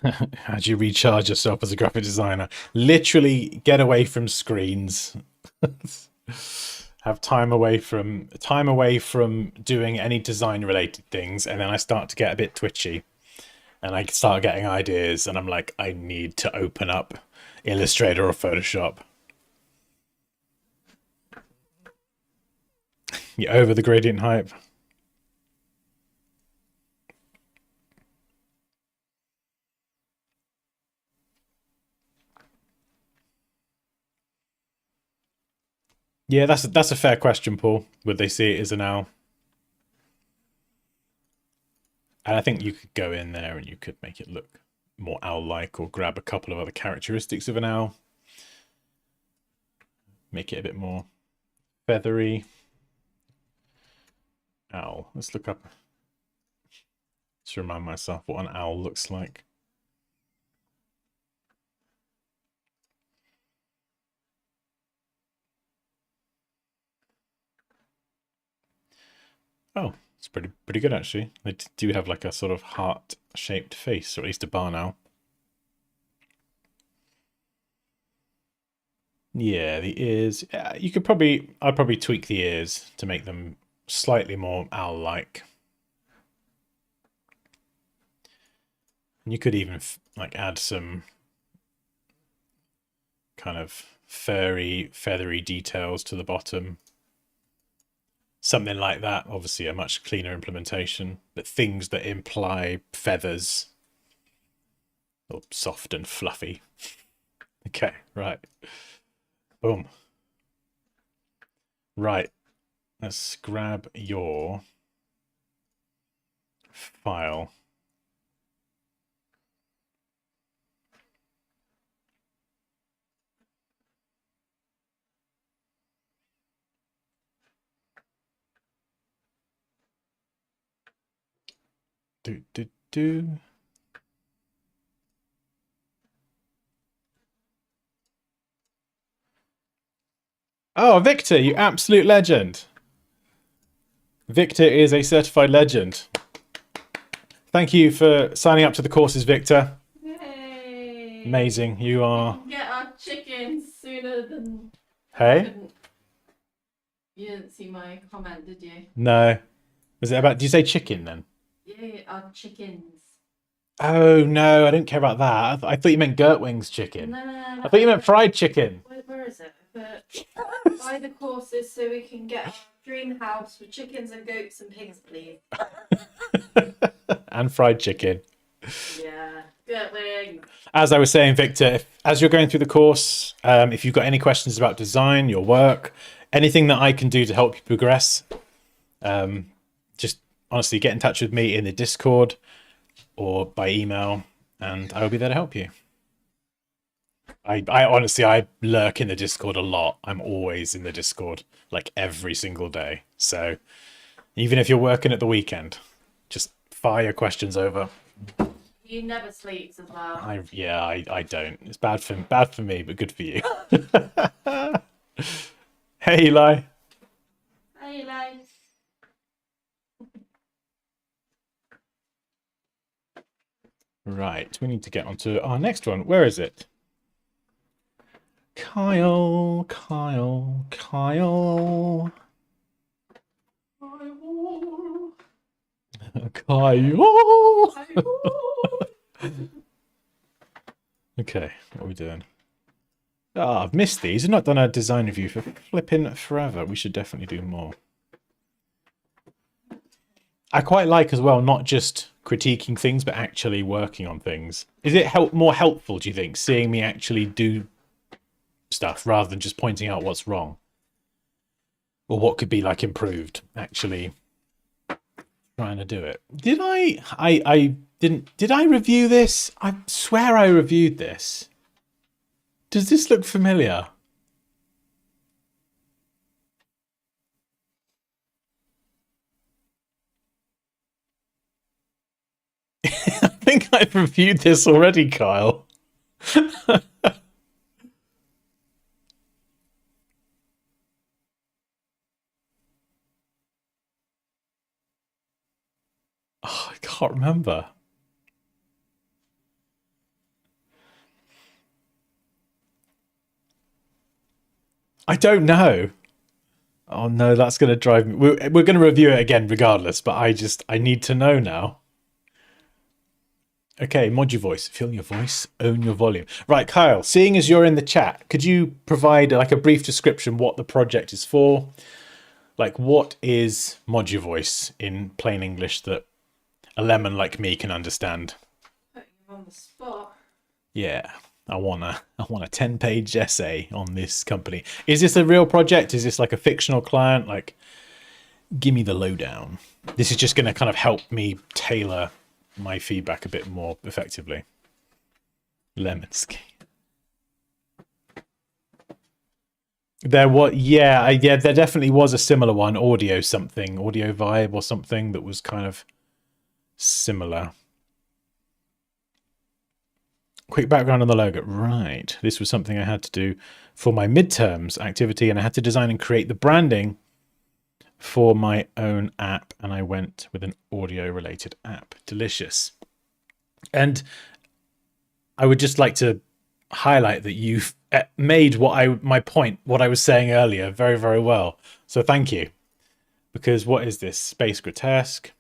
How do you recharge yourself as a graphic designer? Literally get away from screens. Have time away from doing any design related things, and then I start to get a bit twitchy and I start getting ideas and I'm like, I need to open up Illustrator or Photoshop. You're over the gradient hype. Yeah, that's a fair question, Paul. Would they see it as an owl? And I think you could go in there and you could make it look more owl-like, or grab a couple of other characteristics of an owl. Make it a bit more feathery. Owl. Let's look up. Just remind myself what an owl looks like. Oh, it's pretty good actually. They do have like a sort of heart-shaped face, or at least a barn owl. Yeah, the ears. You could I'd probably tweak the ears to make them slightly more owl-like. And you could even like add some kind of furry, feathery details to the bottom. Something like that. Obviously a much cleaner implementation, but things that imply feathers or soft and fluffy. Okay, right. Boom. Right. Let's grab your file. Do. Oh, Victor, you absolute legend. Victor is a certified legend. Thank you for signing up to the courses, Victor. Yay! Amazing. You are. We can get our chickens sooner than. Hey? You didn't see my comment, did you? No. Was it about. Did you say chicken then? Yeah, our chickens. Oh, no, I don't care about that. I thought you meant Gertwing's chicken. No. I thought you meant fried chicken. Where is it? Buy the courses so we can get our dream house with chickens and goats and pigs, please. And fried chicken. Yeah, Gertwing. As I was saying, Victor, as you're going through the course, if you've got any questions about design, your work, anything that I can do to help you progress, just honestly get in touch with me in the Discord or by email, and I will be there to help you. I honestly, I lurk in the Discord a lot. I'm always in the Discord, like every single day. So even if you're working at the weekend, just fire your questions over. He never sleeps as well. I don't. It's bad for me, but good for you. Hey, Eli. Hey, Eli. Right, we need to get onto our next one. Where is it? Kyle. Kyle. Okay, what are we doing? Ah, I've missed these. I've not done a design review for flipping forever. We should definitely do more. I quite like as well, not just critiquing things, but actually working on things. Is it more helpful, do you think, seeing me actually do stuff rather than just pointing out what's wrong? Or what could be like improved, actually trying to do it. Did I review this? I swear I reviewed this. Does this look familiar? I think I've reviewed this already, Kyle. Oh, I can't remember. I don't know. Oh no, that's going to drive me. We're going to review it again regardless, but I need to know now. Okay, mod your voice. Feel your voice, own your volume. Right, Kyle, seeing as you're in the chat, could you provide like a brief description what the project is for? Like, what is mod your voice in plain English that a lemon like me can understand? Put you on the spot. Yeah, I want a 10-page essay on this company. Is this a real project? Is this like a fictional client? Like, give me the lowdown. This is just going to kind of help me tailor my feedback a bit more effectively. Lemonsky. There was, yeah, there definitely was a similar one, Audio Vibe or something that was kind of similar. Quick background on the logo. Right. This was something I had to do for my midterms activity, and I had to design and create the branding for my own app, and I went with an audio related app. Delicious. And I would just like to highlight that you've made my point, what I was saying earlier, very, very well. So thank you. Because what is this? Space Grotesque.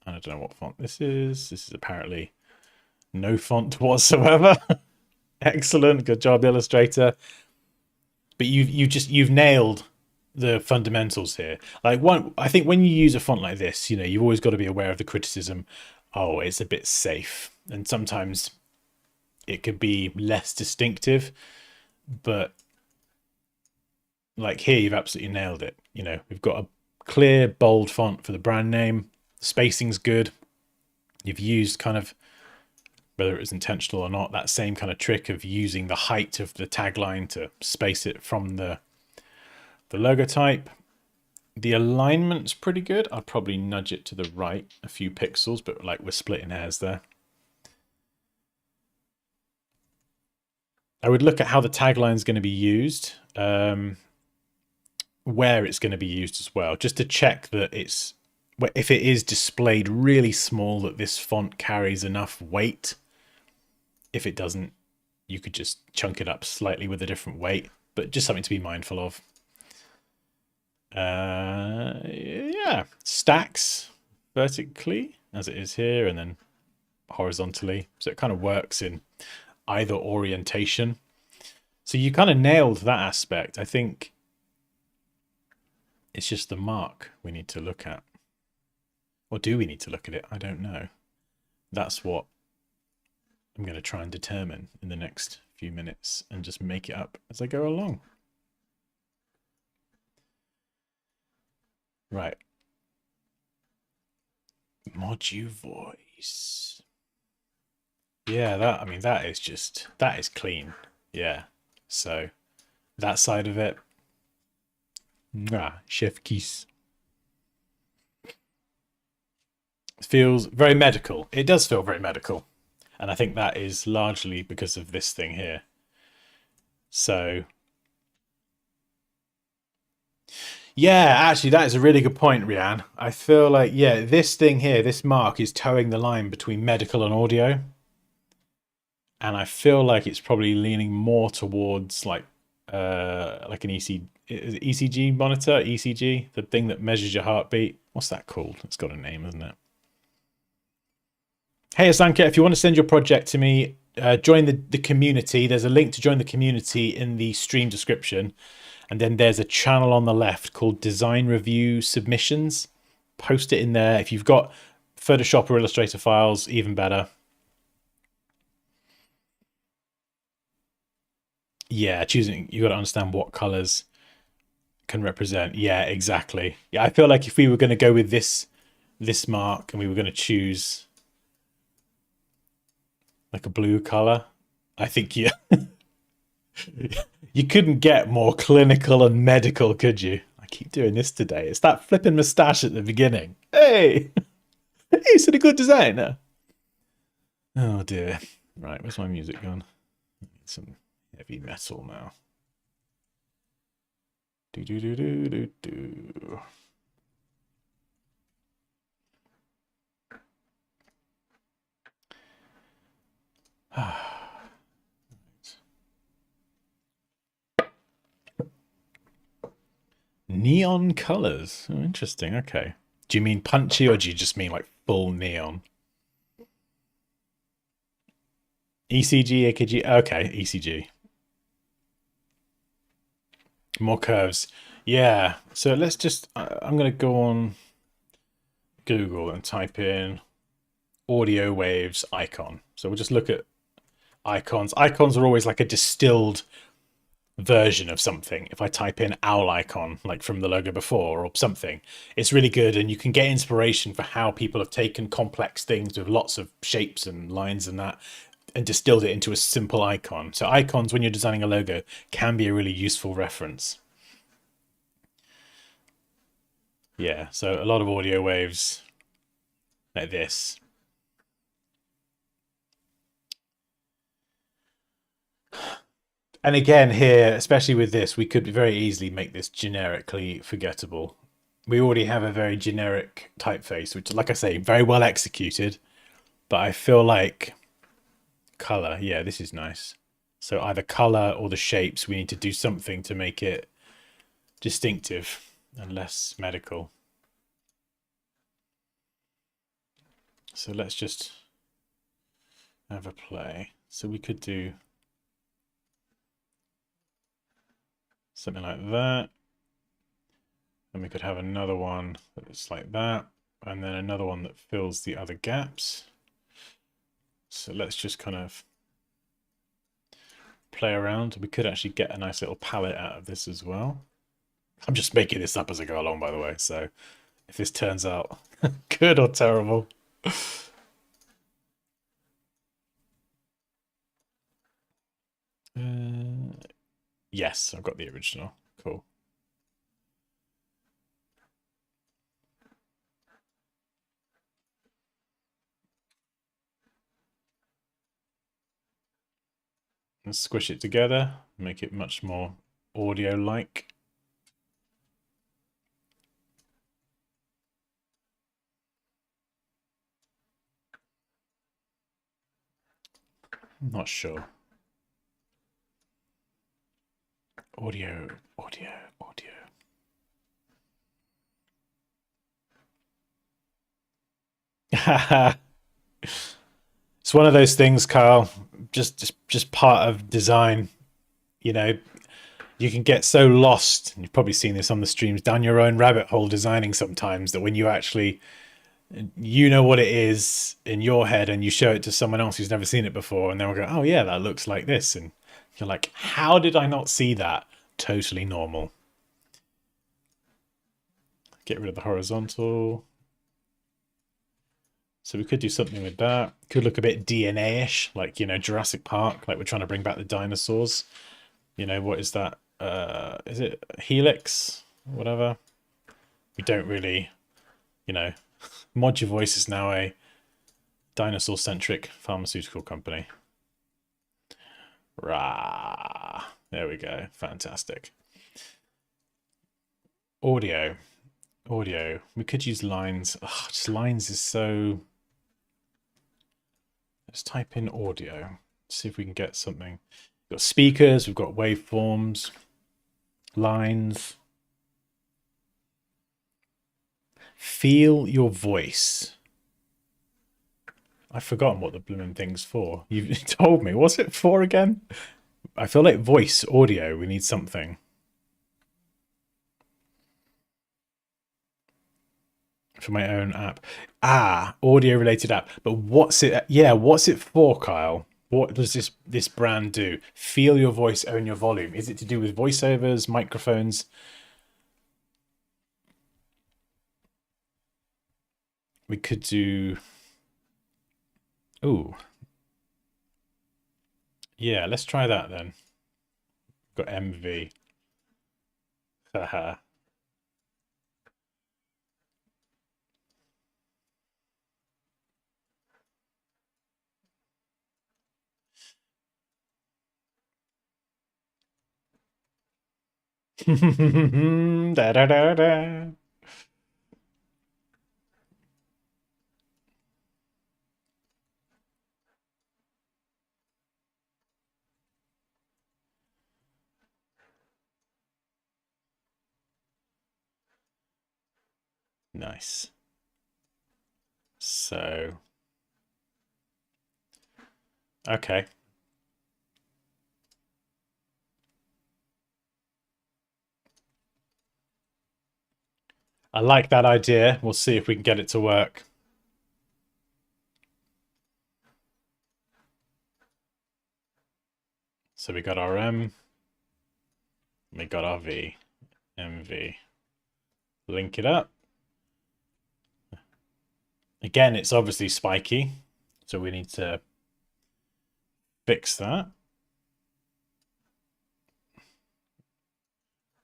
I don't know what font this is. This is apparently no font whatsoever. Excellent, good job, Illustrator. But you've nailed the fundamentals here. Like I think when you use a font like this, you know, you've always got to be aware of the criticism. Oh, it's a bit safe, and sometimes it could be less distinctive. But like here, you've absolutely nailed it. You know, we've got a clear, bold font for the brand name. The spacing's good. You've used kind of, whether it was intentional or not, that same kind of trick of using the height of the tagline to space it from the logo type. The alignment's pretty good. I'd probably nudge it to the right a few pixels, but like we're splitting hairs there. I would look at how the tagline is going to be used, where it's going to be used as well, just to check that it's, if it is displayed really small, that this font carries enough weight. If it doesn't, you could just chunk it up slightly with a different weight, but just something to be mindful of. Yeah, stacks vertically as it is here, and then horizontally, so it kind of works in either orientation. So you kind of nailed that aspect. I think it's just the mark we need to look at. Or do we need to look at it? I don't know. That's what I'm going to try and determine in the next few minutes and just make it up as I go along. Right. Modu voice. Yeah, I mean, that is clean. Yeah. So that side of it. Chef Kiss. Feels very medical. It does feel very medical. And I think that is largely because of this thing here. So yeah, actually, that is a really good point, Rianne. I feel like, yeah, this thing here, this mark is towing the line between medical and audio. And I feel like it's probably leaning more towards like an ECG monitor, ECG, the thing that measures your heartbeat. What's that called? It's got a name, isn't it? Hey, Asanka, if you want to send your project to me, join the community. There's a link to join the community in the stream description. And then there's a channel on the left called Design Review Submissions. Post it in there. If you've got Photoshop or Illustrator files, even better. Yeah, you got to understand what colors can represent. Yeah, exactly. Yeah, I feel like if we were going to go with this mark and we were going to choose like a blue color, I think you couldn't get more clinical and medical, could you? I keep doing this today. It's that flipping moustache at the beginning. Hey, he's a good designer. Oh dear. Right, where's my music gone? I need some heavy metal now. Do do do do do do. Neon colors. Oh, interesting. Okay. Do you mean punchy or do you just mean like full neon? ECG, AKG. Okay, ECG. More curves. Yeah. So let's just, I'm going to go on Google and type in audio waves icon. So we'll just look at icons. Icons are always like a distilled version of something. If I type in owl icon, like from the logo before or something, it's really good. And you can get inspiration for how people have taken complex things with lots of shapes and lines and that and distilled it into a simple icon. So icons, when you're designing a logo, can be a really useful reference. Yeah, so a lot of audio waves like this. And again here, especially with this, we could very easily make this generically forgettable. We already have a very generic typeface, which, like I say, very well executed. But I feel like color, yeah, this is nice. So either color or the shapes, we need to do something to make it distinctive and less medical. So let's just have a play. So we could do something like that. And we could have another one that's like that. And then another one that fills the other gaps. So let's just kind of play around. We could actually get a nice little palette out of this as well. I'm just making this up as I go along, by the way. So if this turns out good or terrible. Yes, I've got the original. Cool. And squish it together, make it much more audio-like. I'm not sure. Audio, audio, audio. It's one of those things, Kyle. Just part of design. You know, you can get so lost. You've probably seen this on the streams, down your own rabbit hole designing sometimes, that when you actually, you know what it is in your head and you show it to someone else who's never seen it before, and they'll go, oh yeah, that looks like this. And you're like, how did I not see that? Totally normal. Get rid of the horizontal. So we could do something with that. Could look a bit DNA-ish, like, you know, Jurassic Park, like we're trying to bring back the dinosaurs. You know, what is that? Is it Helix? Whatever. We don't really, you know, Mod Your Voice is now a dinosaur-centric pharmaceutical company. Rah. There we go. Fantastic. Audio. Audio. We could use lines. Ugh, just lines is so... Let's type in audio. See if we can get something. We've got speakers, we've got waveforms, lines. Feel your voice. I've forgotten what the blooming thing's for. You told me. What's it for again? I feel like voice, audio. We need something. For my own app. Ah, audio related app. But what's it? Yeah, what's it for, Kyle? What does this brand do? Feel your voice, own your volume. Is it to do with voiceovers, microphones? We could do... Ooh. Yeah, let's try that then. Got MV. Haha. Da, da, da, da. Nice. So, okay. I like that idea. We'll see if we can get it to work. So we got our M. We got our V. MV. Link it up. Again, it's obviously spiky, so we need to fix that.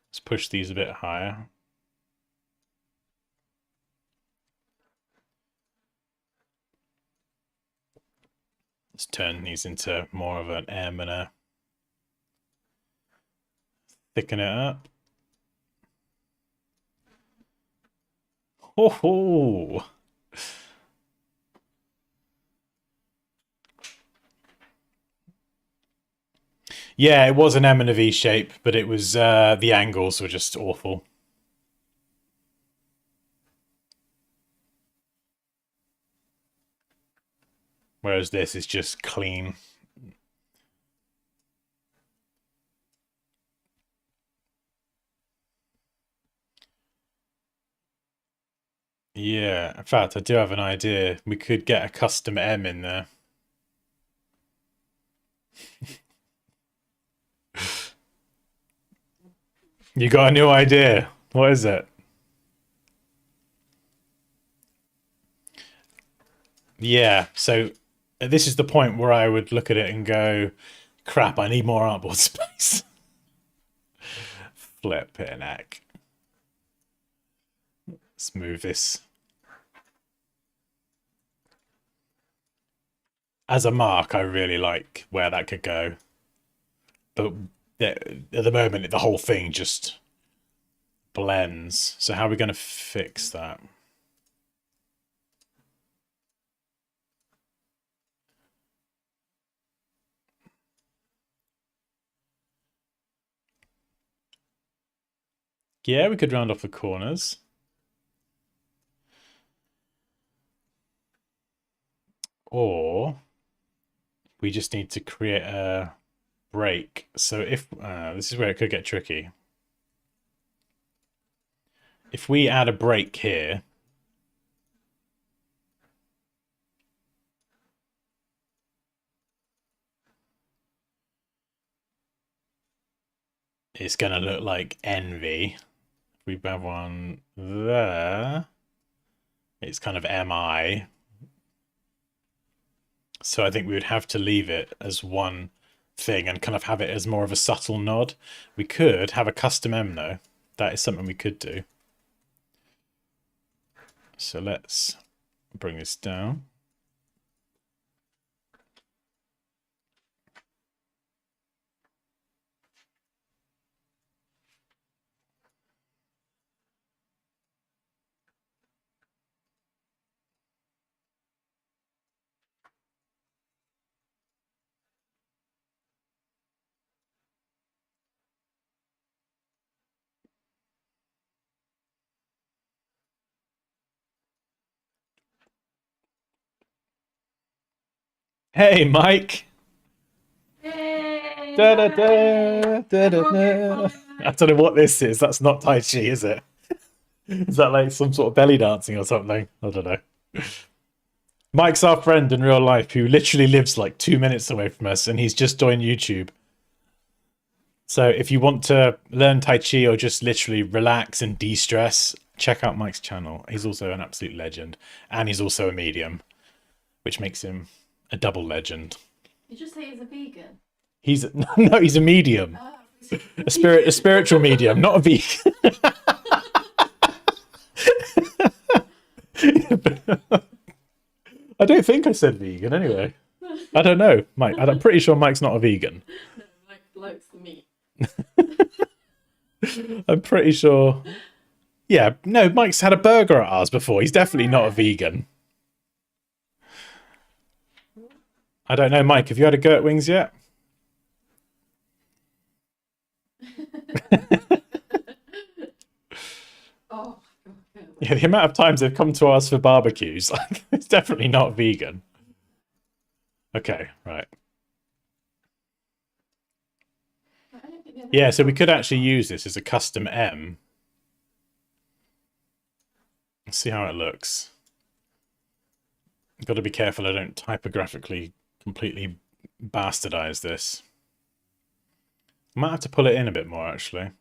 Let's push these a bit higher. Let's turn these into more of an M and a thicken it up. Oh, yeah, it was an M and a V shape, but it was the angles were just awful. Whereas this is just clean. Yeah, in fact, I do have an idea. We could get a custom M in there. You got a new idea. What is it? Yeah, so this is the point where I would look at it and go, crap, I need more artboard space. Flip it, neck. Let's move this. As a mark, I really like where that could go. But at the moment, the whole thing just blends. So how are we going to fix that? Yeah, we could round off the corners. Or we just need to create a break. So if this is where it could get tricky. If we add a break here, it's going to look like envy. If we have one there, it's kind of MI. So I think we would have to leave it as one thing and kind of have it as more of a subtle nod. We could have a custom M though. That is something we could do. So let's bring this down. Hey, Mike. Yay! Da, da, da, da, da, da. I don't know what this is. That's not Tai Chi, is it? Is that like some sort of belly dancing or something? I don't know. Mike's our friend in real life who literally lives like 2 minutes away from us, and he's just joined YouTube. So if you want to learn Tai Chi or just literally relax and de-stress, check out Mike's channel. He's also an absolute legend, and he's also a medium, which makes him a double legend. You just say he's a vegan. He's no, he's a medium, a spiritual medium, not a vegan. I don't think I said vegan anyway. I don't know, Mike. I'm pretty sure Mike's not a vegan. No, Mike likes the meat. I'm pretty sure. Yeah, no, Mike's had a burger at ours before. He's definitely not a vegan. I don't know, Mike. Have you had a go at wings yet? Oh, Yeah, the amount of times they've come to us for barbecues, like, it's definitely not vegan. Okay, right. Yeah, so we could actually use this as a custom M. Let's see how it looks. Got to be careful I don't typographically completely bastardize this. I might have to pull it in a bit more, actually.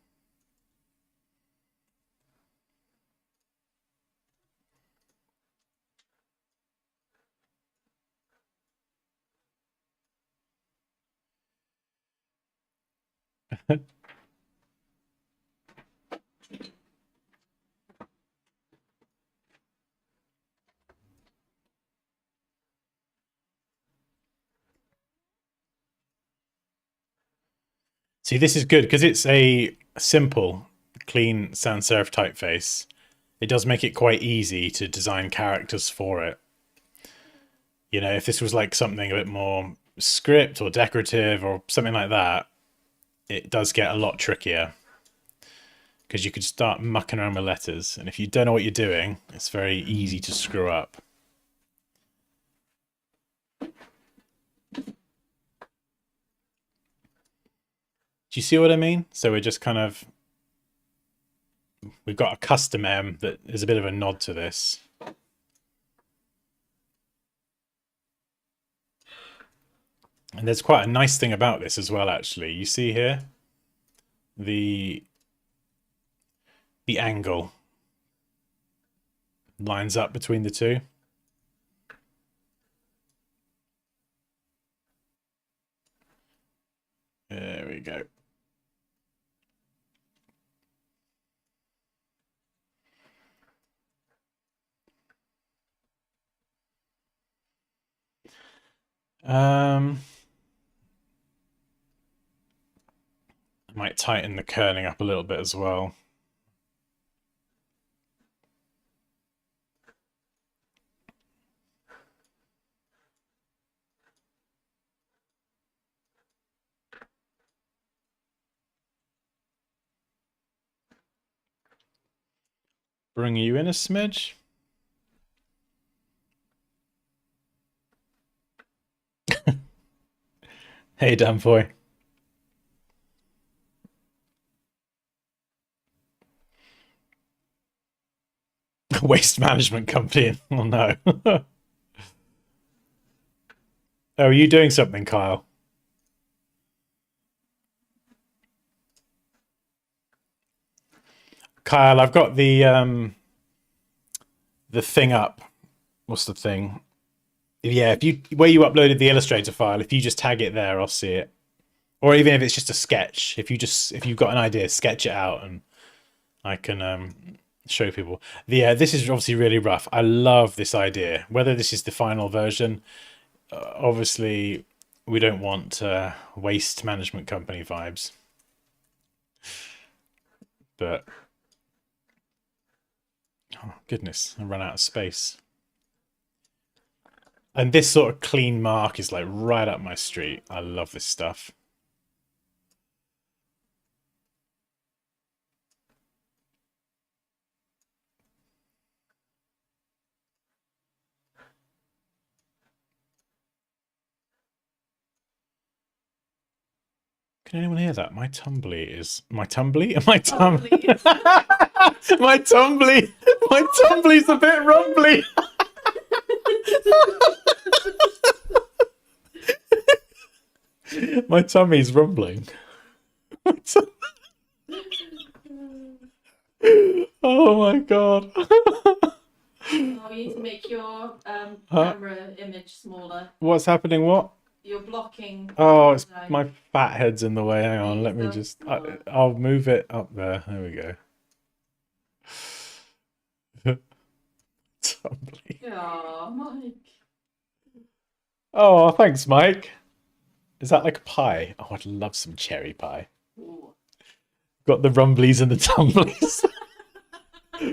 See, this is good because it's a simple, clean sans serif typeface. It does make it quite easy to design characters for it. You know, if this was like something a bit more script or decorative or something like that, it does get a lot trickier because you could start mucking around with letters. And if you don't know what you're doing, it's very easy to screw up. Do you see what I mean? So we're just kind of, we've got a custom M that is a bit of a nod to this. And there's quite a nice thing about this as well, actually. You see here the angle lines up between the two. There we go. I might tighten the kerning up a little bit as well. Bring you in a smidge. Hey, damn boy. Waste management company. Oh no. Oh, are you doing something, Kyle? Kyle, I've got the thing up. What's the thing? Yeah, if you where you uploaded the Illustrator file, if you just tag it there, I'll see it. Or even if it's just a sketch, if you've got an idea, sketch it out and I can show people. Yeah, this is obviously really rough. I love this idea. Whether this is the final version, obviously we don't want waste management company vibes. But oh goodness, I run out of space. And this sort of clean mark is like right up my street. I love this stuff. Can anyone hear that? My tumbly is my tumbly? My my tumbly. My tumbly's a bit rumbly. My tummy's rumbling. Oh my god. Oh, you need to make your camera image smaller. What's happening? What? You're blocking. Oh, it's my fat head's in the way. Hang on, let me just. I'll move it up there. There we go. Tumbly. Oh, Mike. Oh, thanks, Mike. Is that like a pie? Oh, I'd love some cherry pie. Ooh. Got the rumblies and the tumblies.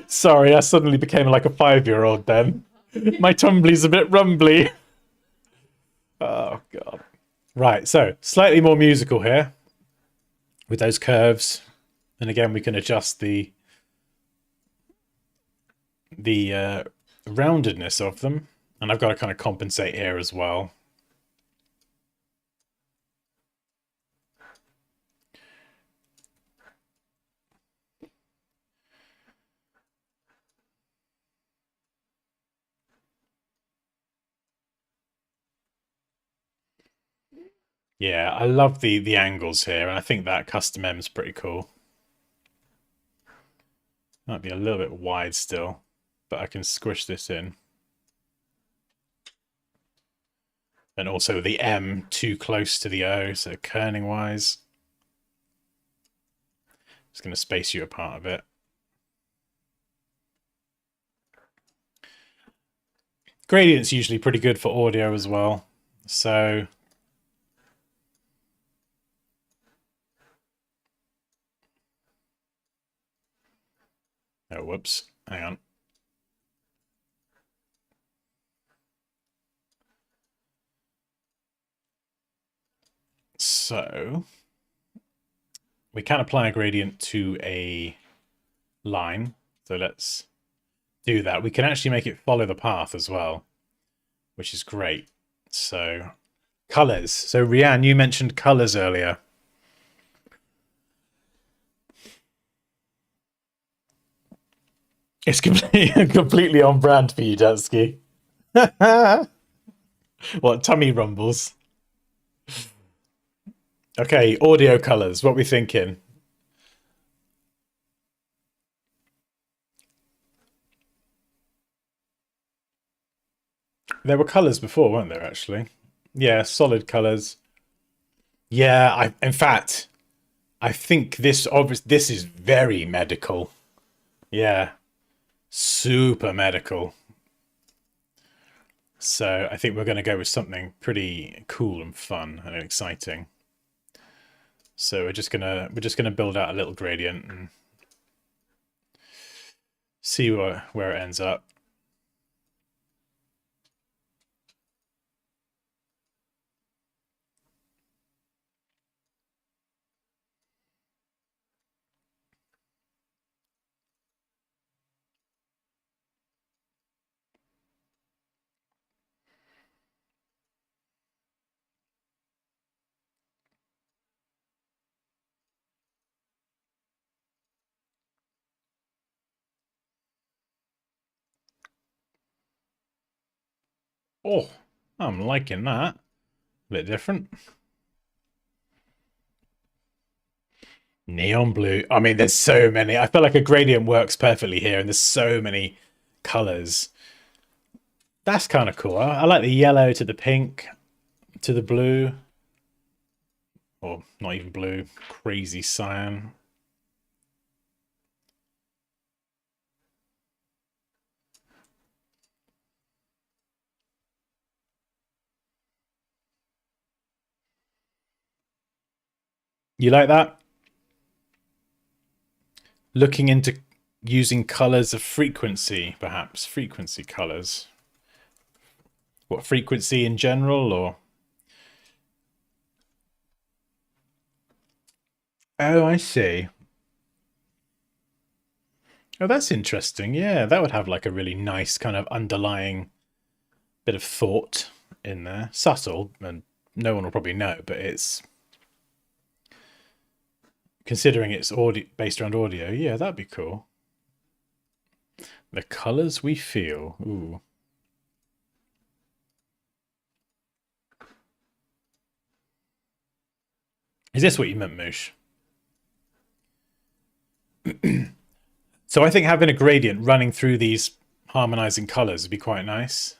Sorry, I suddenly became like a 5-year-old then. My tumbly's a bit rumbly. Oh, God. Right, so slightly more musical here with those curves. And again, we can adjust the roundedness of them. And I've got to kind of compensate here as well. Yeah, I love the angles here, and I think that custom M is pretty cool. Might be a little bit wide still, but I can squish this in. And also the M too close to the O, so kerning wise. Just going to space you apart a bit. Gradient's usually pretty good for audio as well, so oh, whoops. Hang on. So we can apply a gradient to a line. So let's do that. We can actually make it follow the path as well, which is great. So colors. So Rianne, you mentioned colors earlier. It's completely, completely on brand for you, Datsky. What, tummy rumbles? Okay, audio colors. What we thinking? There were colors before, weren't there? Actually, yeah, solid colors. Yeah, in fact, I think this is very medical. Yeah, super medical. So I think we're going to go with something pretty cool and fun and exciting. So we're just gonna build out a little gradient and see where it ends up. Oh, I'm liking that. A bit different. Neon blue. I mean, there's so many. I feel like a gradient works perfectly here, and there's so many colors. That's kind of cool. I like the yellow to the pink to the blue. Or not even blue. Crazy cyan. You like that? Looking into using colors of frequency, perhaps. Frequency colors. What, frequency in general, or? Oh, I see. Oh, that's interesting. Yeah, that would have like a really nice kind of underlying bit of thought in there. Subtle, and no one will probably know, but it's considering it's audio based around audio. Yeah, that'd be cool. The colors we feel. Ooh. Is this what you meant, Moosh? So I think having a gradient running through these harmonizing colors would be quite nice.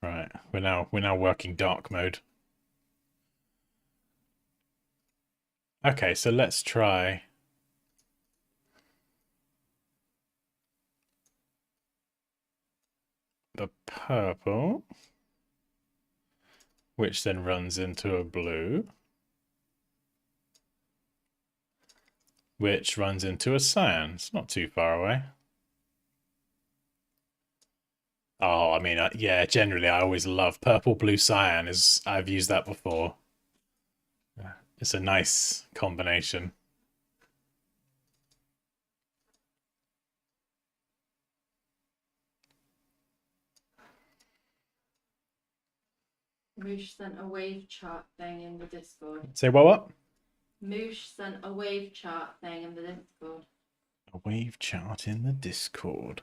Right, we're now working dark mode. Okay, so let's try the purple, which then runs into a blue, which runs into a cyan. It's not too far away. Oh, I mean, yeah, generally I always love purple, blue, cyan. I've used that before. It's a nice combination. Moosh sent a wave chart thing in the Discord. Say what? Moosh sent a wave chart thing in the Discord. A wave chart in the Discord.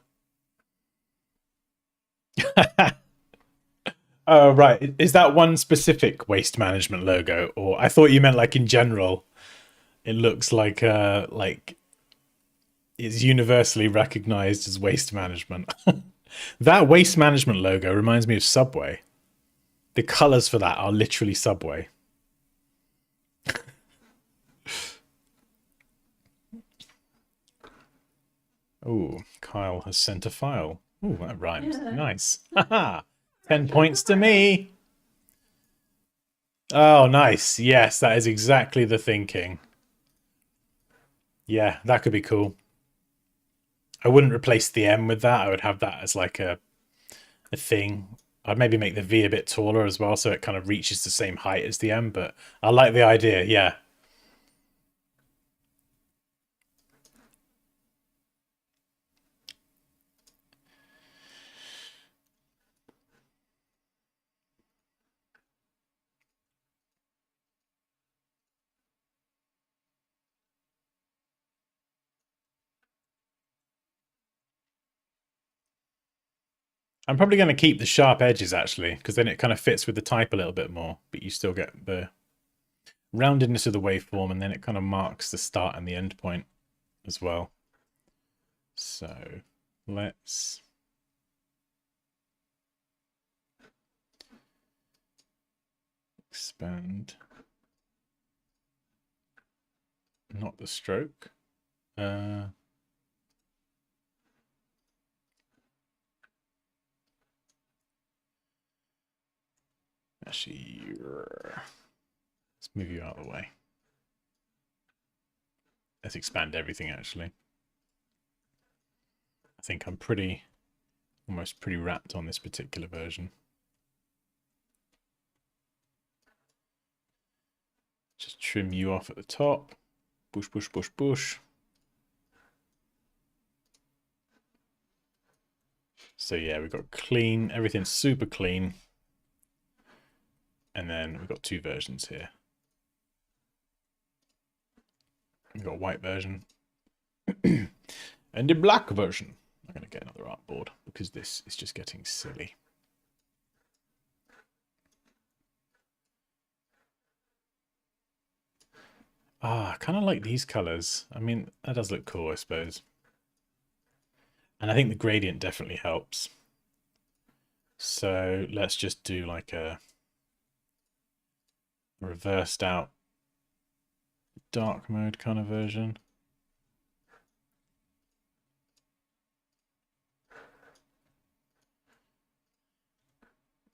Oh, right. Is that one specific waste management logo? Or I thought you meant like in general. It looks like it's universally recognized as waste management. That waste management logo reminds me of Subway. The colors for that are literally Subway. Oh, Kyle has sent a file. Oh, that rhymes. Yeah. Nice. 10 points to me. Oh, nice. Yes, that is exactly the thinking. Yeah, that could be cool. I wouldn't replace the M with that. I would have that as like a thing. I'd maybe make the V a bit taller as well, so it kind of reaches the same height as the M, but I like the idea, yeah. I'm probably going to keep the sharp edges actually, because then it kind of fits with the type a little bit more, but you still get the roundedness of the waveform, and then it kind of marks the start and the end point as well. So let's expand, not the stroke. Actually, let's move you out of the way. Let's expand everything actually. I think I'm almost pretty wrapped on this particular version. Just trim you off at the top. Bush, bush, bush, bush. So yeah, we've got clean, everything's super clean. And then we've got two versions here. We've got a white version and a black version. I'm going to get another artboard because this is just getting silly. I kind of like these colors. I mean, that does look cool, I suppose. And I think the gradient definitely helps. So let's just do like a reversed out dark mode kind of version.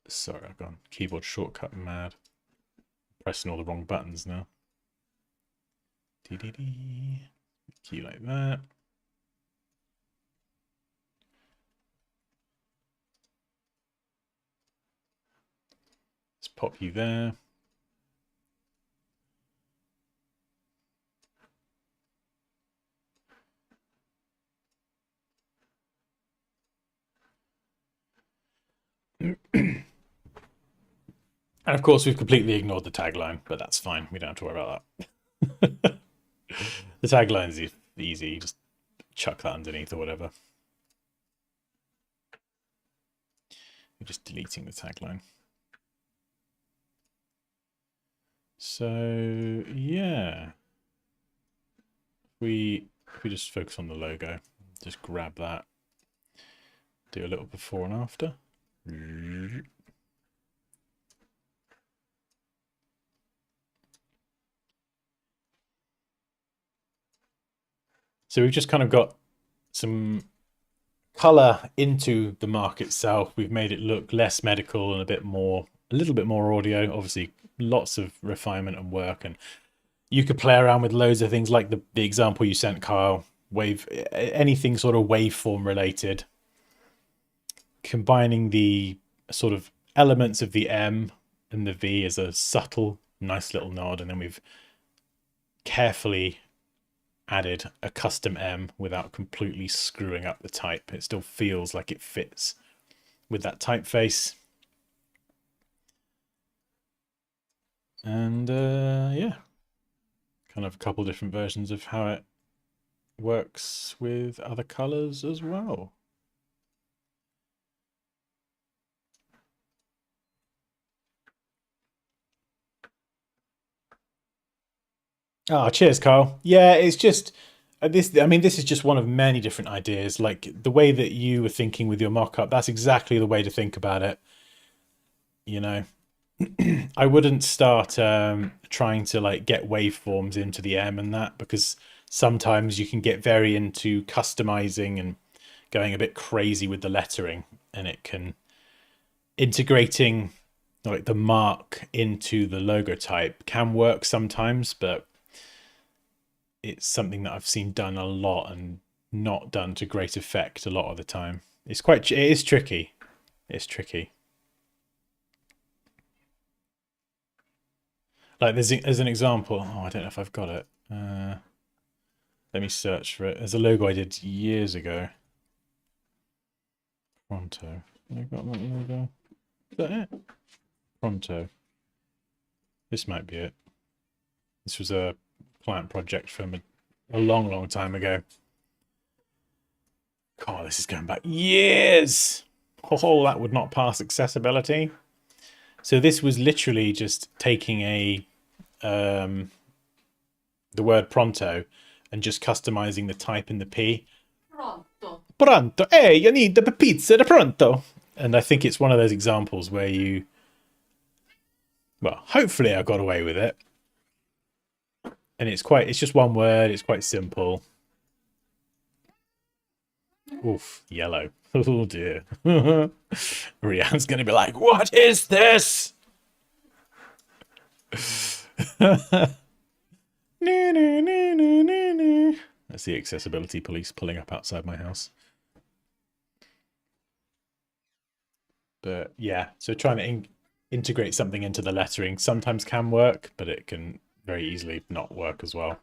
Sorry, I've gone keyboard shortcut mad. Pressing all the wrong buttons now. Key like that. Let's pop you there. And of course, we've completely ignored the tagline, but that's fine. We don't have to worry about that. The tagline's easy. Just chuck that underneath or whatever. We're just deleting the tagline. So yeah, if we just focus on the logo, just grab that, do a little before and after. So we've just kind of got some color into the mark itself. We've made it look less medical and a little bit more audio. Obviously, lots of refinement and work, and you could play around with loads of things like the example you sent, Kyle. Anything sort of waveform related, combining the sort of elements of the M and the V as a subtle, nice little nod, and then we've carefully added a custom M without completely screwing up the type. It still feels like it fits with that typeface. And yeah, kind of a couple different versions of how it works with other colors as well. Oh, cheers, Carl. Yeah, it's just this. I mean, this is just one of many different ideas. Like the way that you were thinking with your mock-up, that's exactly the way to think about it. You know, I wouldn't start trying to like get waveforms into the M and that, because sometimes you can get very into customizing and going a bit crazy with the lettering, and it can integrating like the mark into the logo type can work sometimes, but it's something that I've seen done a lot and not done to great effect a lot of the time. It is tricky. It's tricky. Like as an example, I don't know if I've got it. Let me search for it. There's a logo I did years ago. Pronto. Have I got that logo? Is that it? Pronto. This might be it. This was a client project from a long, long time ago. God, this is going back years. Oh, that would not pass accessibility. So this was literally just taking the word pronto and just customizing the type in the P. Pronto. Pronto. Hey, you need the pizza da pronto. And I think it's one of those examples where you... Well, hopefully I got away with it. And it's just one word. It's quite simple. Oof, yellow. Oh dear. Rianne's going to be like, what is this? That's the accessibility police pulling up outside my house. But yeah, so trying to integrate something into the lettering sometimes can work, but it can very easily not work as well.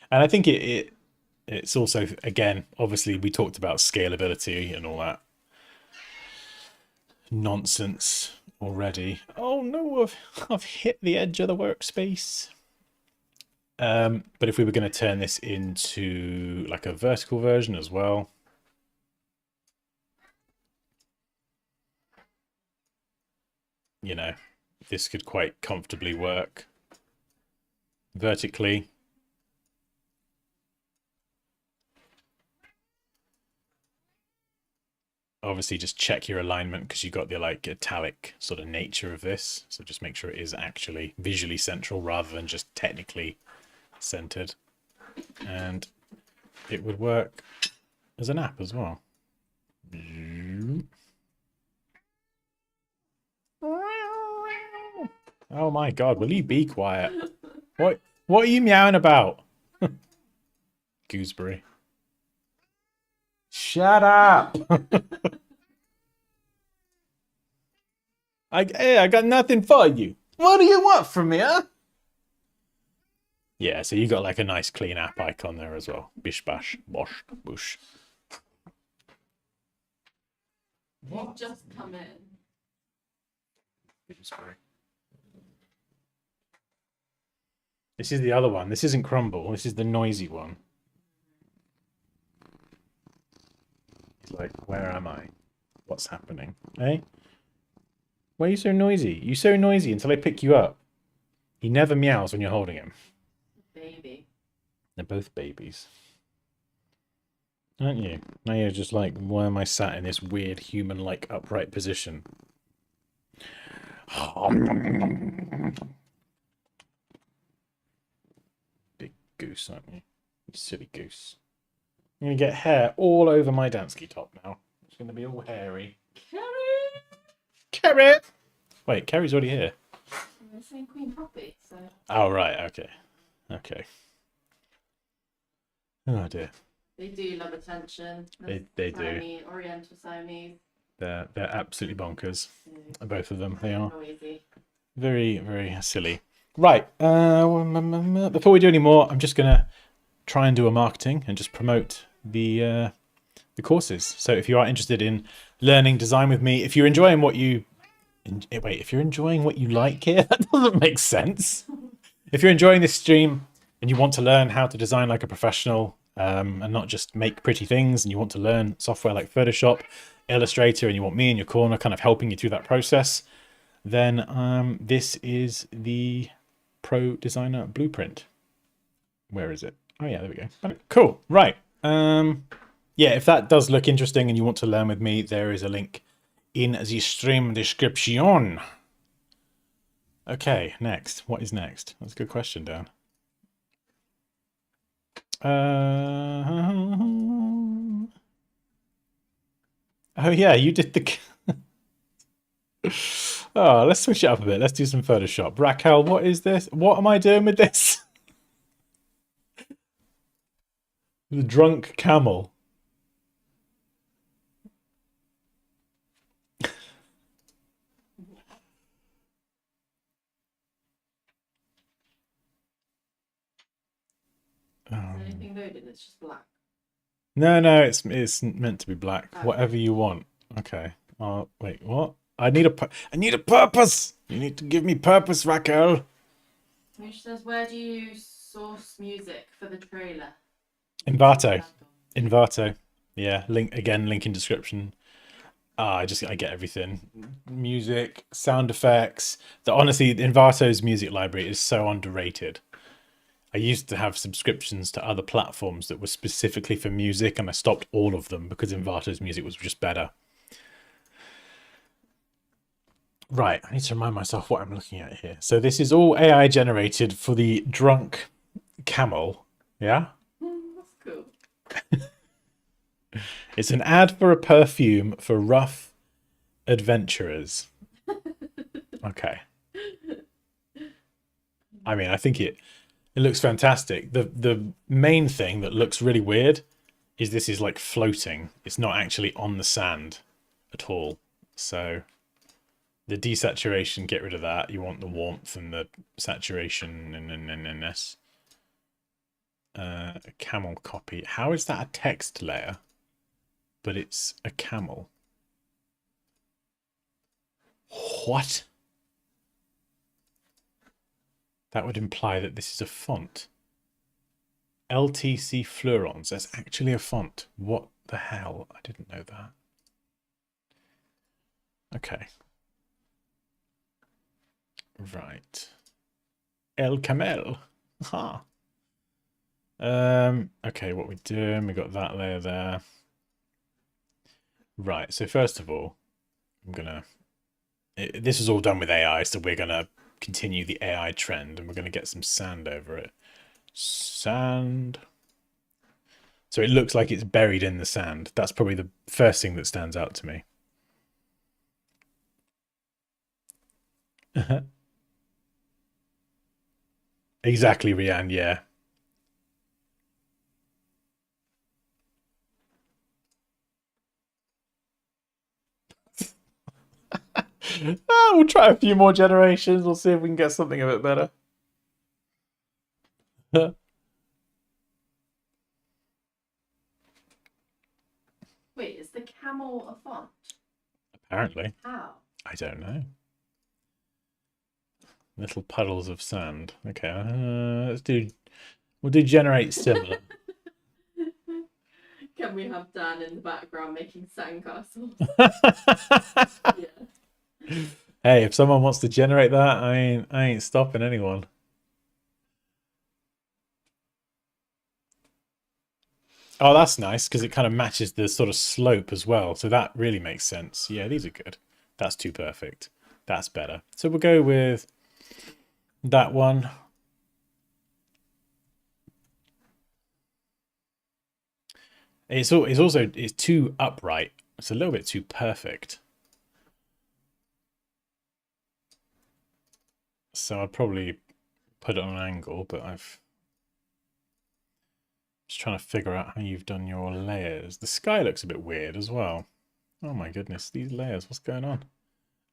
And I think it's also, again, obviously we talked about scalability and all that nonsense already. Oh no, I've hit the edge of the workspace. But if we were going to turn this into like a vertical version as well, you know, this could quite comfortably work vertically. Obviously just check your alignment because you got the like italic sort of nature of this. So just make sure it is actually visually central rather than just technically centered. And it would work as an app as well. Oh my god, will you be quiet? What are you meowing about? Gooseberry. Shut up! I got nothing for you. What do you want from me, huh? Yeah, so you got like a nice clean app icon there as well. Bish bash, bosh, boosh. You've just come in. This is the other one. This isn't Crumble. This is the noisy one. It's like, where am I? What's happening? Hey? Why are you so noisy? You're so noisy until I pick you up. He never meows when you're holding him. Baby. They're both babies. Aren't you? Now you're just like, why am I sat in this weird human-like upright position? Big goose, aren't you? You silly goose. I'm going to get hair all over my Dansky top now. It's going to be all hairy. Carrie! Wait, Carrie's already here. I'm saying Queen Poppy, so. Oh, right, okay. Okay. Oh, dear. They do love attention. They do. Oriental Siamese. They're absolutely bonkers. Both of them. They are. Noisy. Very, very silly. Right. Before we do any more, I'm just going to try and do a marketing and just promote the courses. So if you are interested in learning design with me, if you're enjoying what you... Wait, if you're enjoying what you like here, that doesn't make sense. If you're enjoying this stream and you want to learn how to design like a professional and not just make pretty things, and you want to learn software like Photoshop, Illustrator, and you want me in your corner kind of helping you through that process, then this is the Pro Designer Blueprint. Where is it? Oh yeah, there we go. Cool. Right. Yeah, if that does look interesting and you want to learn with me, there is a link in the stream description. Okay, next. What is next? That's a good question, Dan. Oh yeah, you did the... Oh, let's switch it up a bit. Let's do some Photoshop. Raquel, what is this? What am I doing with this? The drunk camel. Is there anything loaded? It's just black. No, it's meant to be black. Oh. Whatever you want. Okay. Wait, what? I need a purpose. You need to give me purpose, Raquel. Which says, where do you source music for the trailer? Envato. Envato. Yeah, link again, link in description. I get everything. Music, sound effects. Honestly, Envato's music library is so underrated. I used to have subscriptions to other platforms that were specifically for music, and I stopped all of them because Envato's music was just better. Right, I need to remind myself what I'm looking at here. So this is all AI generated for the drunk camel. Yeah? That's cool. It's an ad for a perfume for rough adventurers. Okay. I mean, I think it looks fantastic. The main thing that looks really weird is this is like floating. It's not actually on the sand at all. So the desaturation, get rid of that. You want the warmth and the saturation and this. Camel copy. How is that a text layer? But it's a camel. What? That would imply that this is a font. LTC Fleurons. That's actually a font. What the hell? I didn't know that. Okay. Right. El Camel. Ha. Okay, what we doing? We got that layer there. Right, so first of all, I'm gonna... This is all done with AI, so we're gonna continue the AI trend, and we're gonna get some sand over it. Sand. So it looks like it's buried in the sand. That's probably the first thing that stands out to me. Exactly, Rianne, yeah. We'll try a few more generations. We'll see if we can get something a bit better. Wait, is the camel a font? Apparently. How? I don't know. Little puddles of sand. Okay, we'll do generate similar. Can we have Dan in the background making sandcastles? Yeah. Hey, if someone wants to generate that, I ain't stopping anyone. Oh, that's nice because it kind of matches the sort of slope as well. So that really makes sense. Yeah, these are good. That's too perfect. That's better. So we'll go with that one. It's also too upright. It's a little bit too perfect. So I'd probably put it on an angle, but I've just trying to figure out how you've done your layers. The sky looks a bit weird as well. Oh my goodness, these layers, what's going on?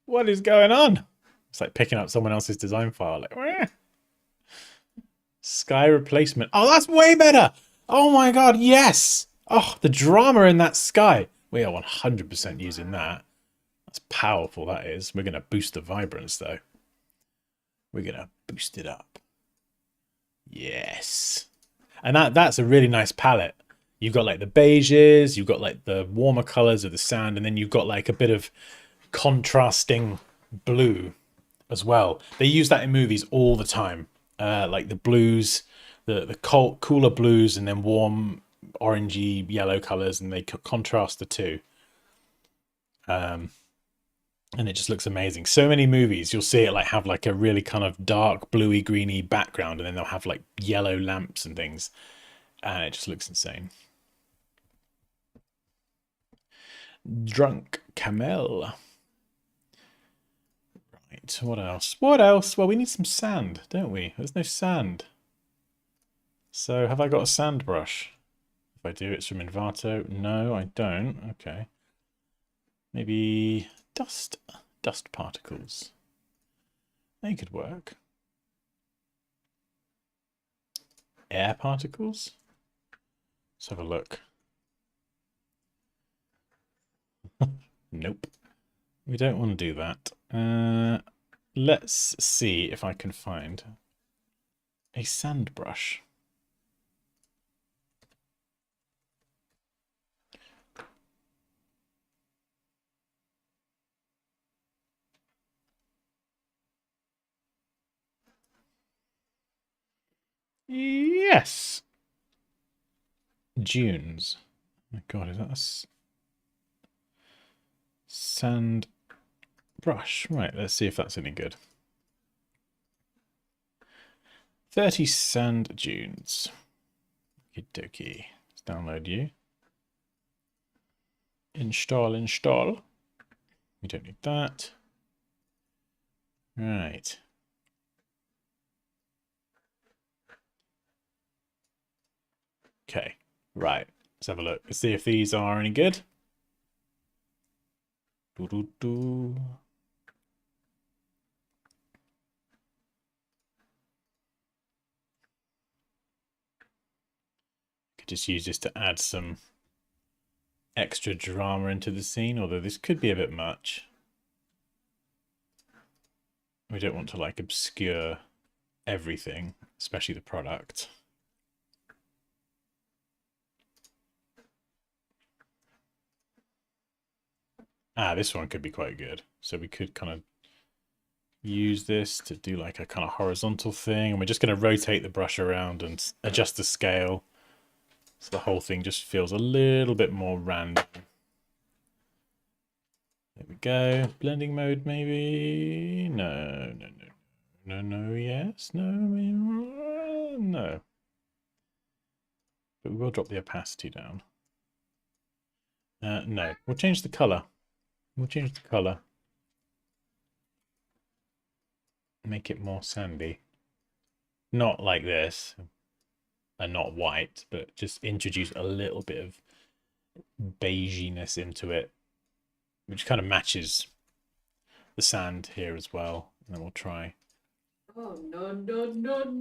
What is going on? It's like picking up someone else's design file. Like, where? Sky replacement. Oh, that's way better. Oh my god, yes. Oh, the drama in that sky. We are 100% using that. That's powerful, that is. We're going to boost the vibrance, though. We're going to boost it up. Yes. And that's a really nice palette. You've got like the beiges, you've got like the warmer colors of the sand, and then you've got like a bit of contrasting blue as well. They use that in movies all the time. Like the blues, the cold, cooler blues, and then warm orangey yellow colors, and they contrast the two. And it just looks amazing. So many movies, you'll see it like have like a really kind of dark bluey greeny background, and then they'll have like yellow lamps and things, and it just looks insane. Drunk camel. Right, what else? What else? Well, we need some sand, don't we? There's no sand. So have I got a sand brush? If I do, it's from Envato. No, I don't. Okay. Maybe dust particles. They could work. Air particles? Let's have a look. Nope. We don't want to do that. Let's see if I can find a sand brush. Yes. Dunes. Oh my god, is that a sand brush? Right, let's see if that's any good. 30 sand dunes. Okie dokie. Let's download you. Install. We don't need that. Right. Okay. Right. Let's have a look. Let's see if these are any good. Doo-doo-doo. Could just use this to add some extra drama into the scene, although this could be a bit much. We don't want to like obscure everything, especially the product. This one could be quite good. So we could kind of use this to do like a kind of horizontal thing, and we're just going to rotate the brush around and adjust the scale so the whole thing just feels a little bit more random. There we go. Blending mode, maybe? No. Yes, no. But we will drop the opacity down. No, we'll change the color. Make it more sandy. Not like this, and not white, but just introduce a little bit of beiginess into it, which kind of matches the sand here as well. And then we'll try. Oh, no.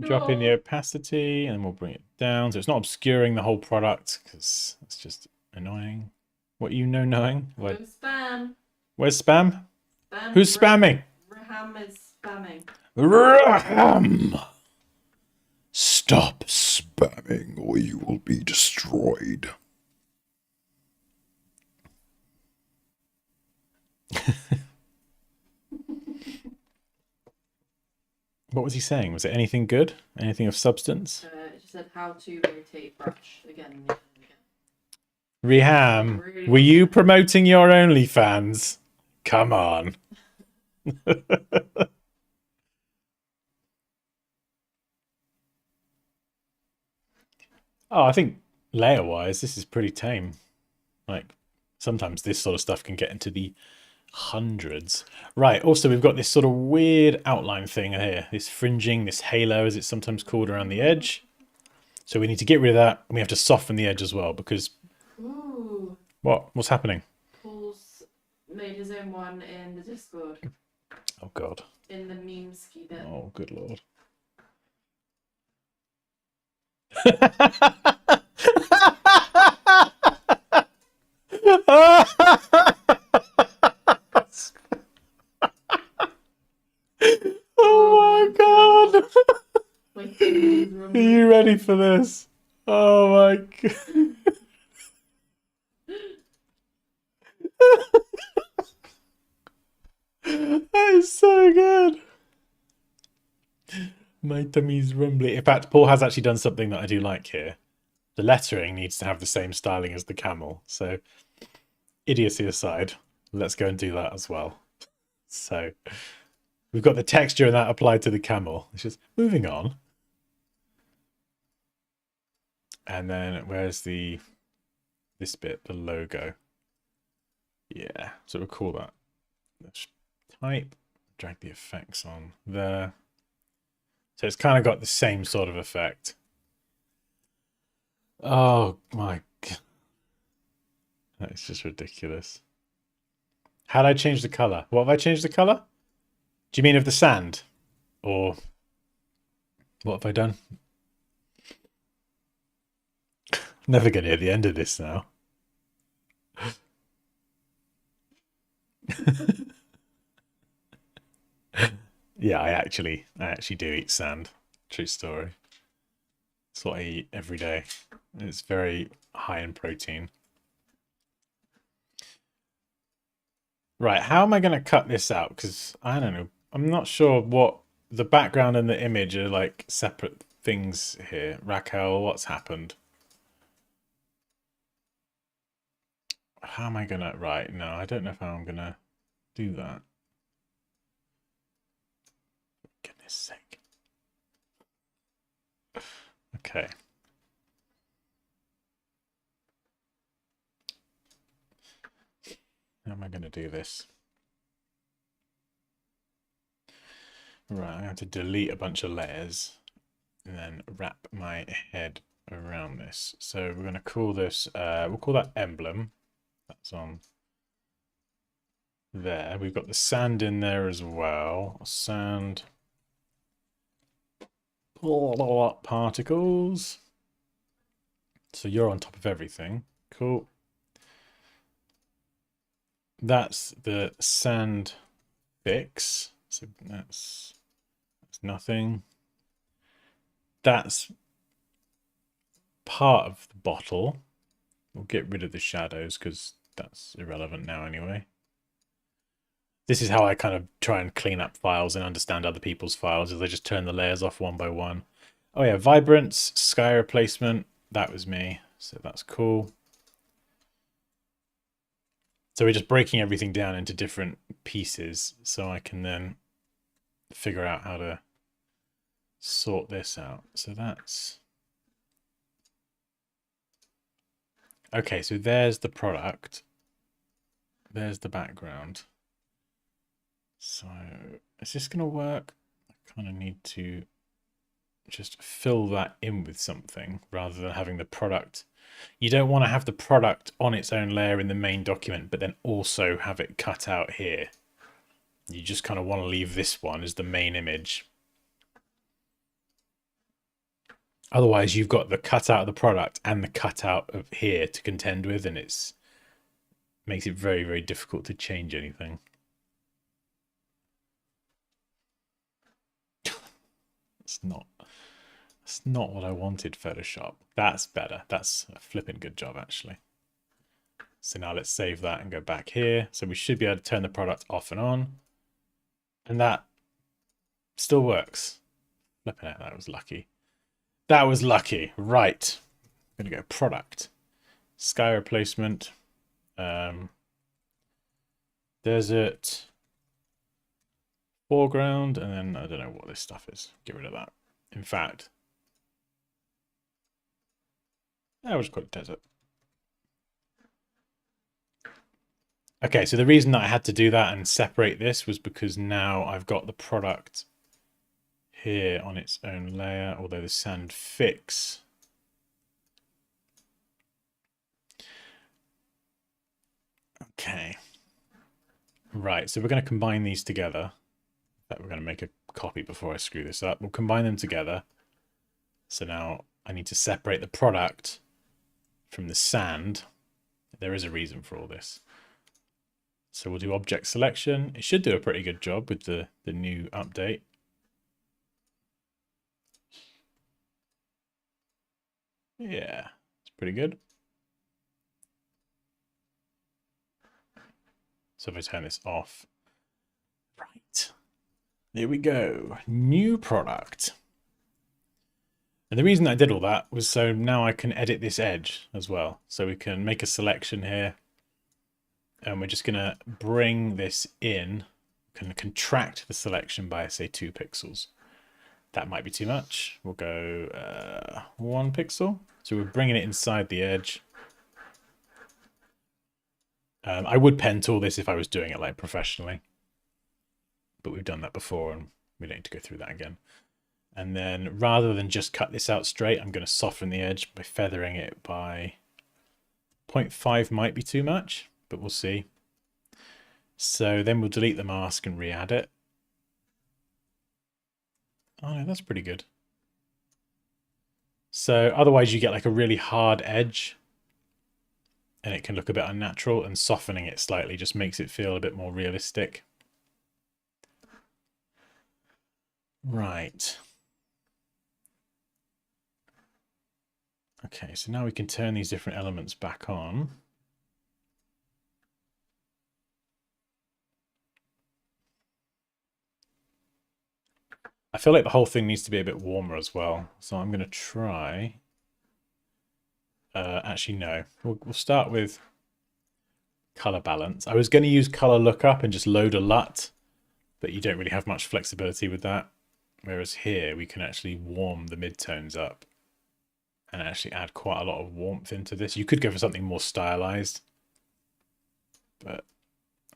Drop in the opacity, and then we'll bring it down. So it's not obscuring the whole product, because it's just annoying. What knowing? No spam. Where's spam? Spam. Who's spamming? Raham is spamming. Raham! Stop spamming or you will be destroyed. What was he saying? Was it anything good? Anything of substance? It just said how to rotate brush again and again and again. Raham, Really? were you promoting your OnlyFans? Come on. Oh, I think layer-wise, this is pretty tame. Like, sometimes this sort of stuff can get into the hundreds. Right, also we've got this sort of weird outline thing here. This fringing, this halo, as it's sometimes called, around the edge. So we need to get rid of that, and we have to soften the edge as well, because... Ooh. What? What's happening? Paul's made his own one in the Discord. Oh, God. In the meme ski bit. Oh, good Lord. Oh my God. Are you ready for this? Oh my God. That is so good. My tummy's rumbly. In fact, Paul has actually done something that I do like here. The lettering needs to have the same styling as the camel. So, idiocy aside, let's go and do that as well. So, we've got the texture and that applied to the camel. It's just moving on. And then where's this bit, the logo? Yeah, so we'll call that. Let's type, drag the effects on there. So it's kind of got the same sort of effect. Oh my God. That's just ridiculous. How did I change the color? What have I changed the color? Do you mean of the sand? Or what have I done? Never going to hear the end of this now. Yeah, I actually do eat sand. True story. It's what I eat every day. It's very high in protein. Right, how am I going to cut this out? Because I don't know. I'm not sure what the background and the image are like separate things here. Raquel, what's happened? How am I gonna... Right, no, I don't know how I'm gonna do that. For goodness sake. Okay. How am I gonna do this? Right, I have to delete a bunch of layers and then wrap my head around this. So we're going to call this, we'll call that emblem. That's on there. We've got the sand in there as well. Sand particles. So you're on top of everything. Cool. That's the sand fix. So that's nothing. That's part of the bottle. We'll get rid of the shadows because that's irrelevant now anyway. This is how I kind of try and clean up files and understand other people's files, is I just turn the layers off one by one. Oh yeah, vibrance, sky replacement, that was me, so that's cool. So we're just breaking everything down into different pieces so I can then figure out how to sort this out. So that's... Okay, so there's the product. There's the background. So is this going to work? I kind of need to just fill that in with something rather than having the product. You don't want to have the product on its own layer in the main document, but then also have it cut out here. You just kind of want to leave this one as the main image. Otherwise, you've got the cutout of the product and the cutout of here to contend with, and it's makes it very, very difficult to change anything. It's not what I wanted, Photoshop. That's better. That's a flipping good job, actually. So now let's save that and go back here. So we should be able to turn the product off and on. And that still works. Flipping out, that was lucky. That was lucky. Right. I'm going to go product. Sky replacement. Desert. Foreground. And then I don't know what this stuff is. Get rid of that. In fact, I was quite desert. Okay, so the reason that I had to do that and separate this was because now I've got the product here on its own layer, although the sand fix. Okay. Right, so we're going to combine these together. In fact, we're going to make a copy before I screw this up. We'll combine them together. So now I need to separate the product from the sand. There is a reason for all this. So we'll do object selection. It should do a pretty good job with the new update. Yeah, it's pretty good. So if I turn this off, right, there we go, new product. And the reason I did all that was so now I can edit this edge as well. So we can make a selection here. And we're just going to bring this in, can contract the selection by, say, 2 pixels. That might be too much. We'll go 1 pixel. So we're bringing it inside the edge. I would pen tool this if I was doing it like professionally. But we've done that before and we don't need to go through that again. And then rather than just cut this out straight, I'm going to soften the edge by feathering it by 0.5 might be too much. But we'll see. So then we'll delete the mask and re-add it. Oh no, that's pretty good. So otherwise you get like a really hard edge and it can look a bit unnatural, and softening it slightly just makes it feel a bit more realistic. Right. Okay, so now we can turn these different elements back on. I feel like the whole thing needs to be a bit warmer as well. So I'm going to try... actually, no. We'll start with color balance. I was going to use color lookup and just load a LUT, but you don't really have much flexibility with that. Whereas here, we can actually warm the midtones up and actually add quite a lot of warmth into this. You could go for something more stylized, but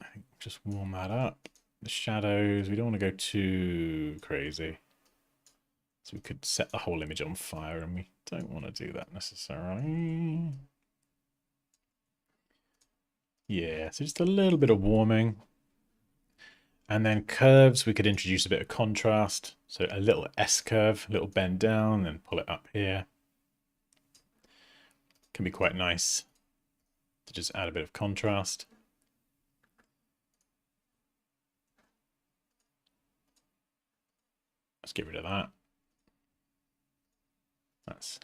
I think just warm that up. The shadows, we don't want to go too crazy. So we could set the whole image on fire, and we don't want to do that necessarily. Yeah, so just a little bit of warming. And then curves, we could introduce a bit of contrast. So a little S curve, a little bend down, and pull it up here. Can be quite nice to just add a bit of contrast. Let's get rid of that. That's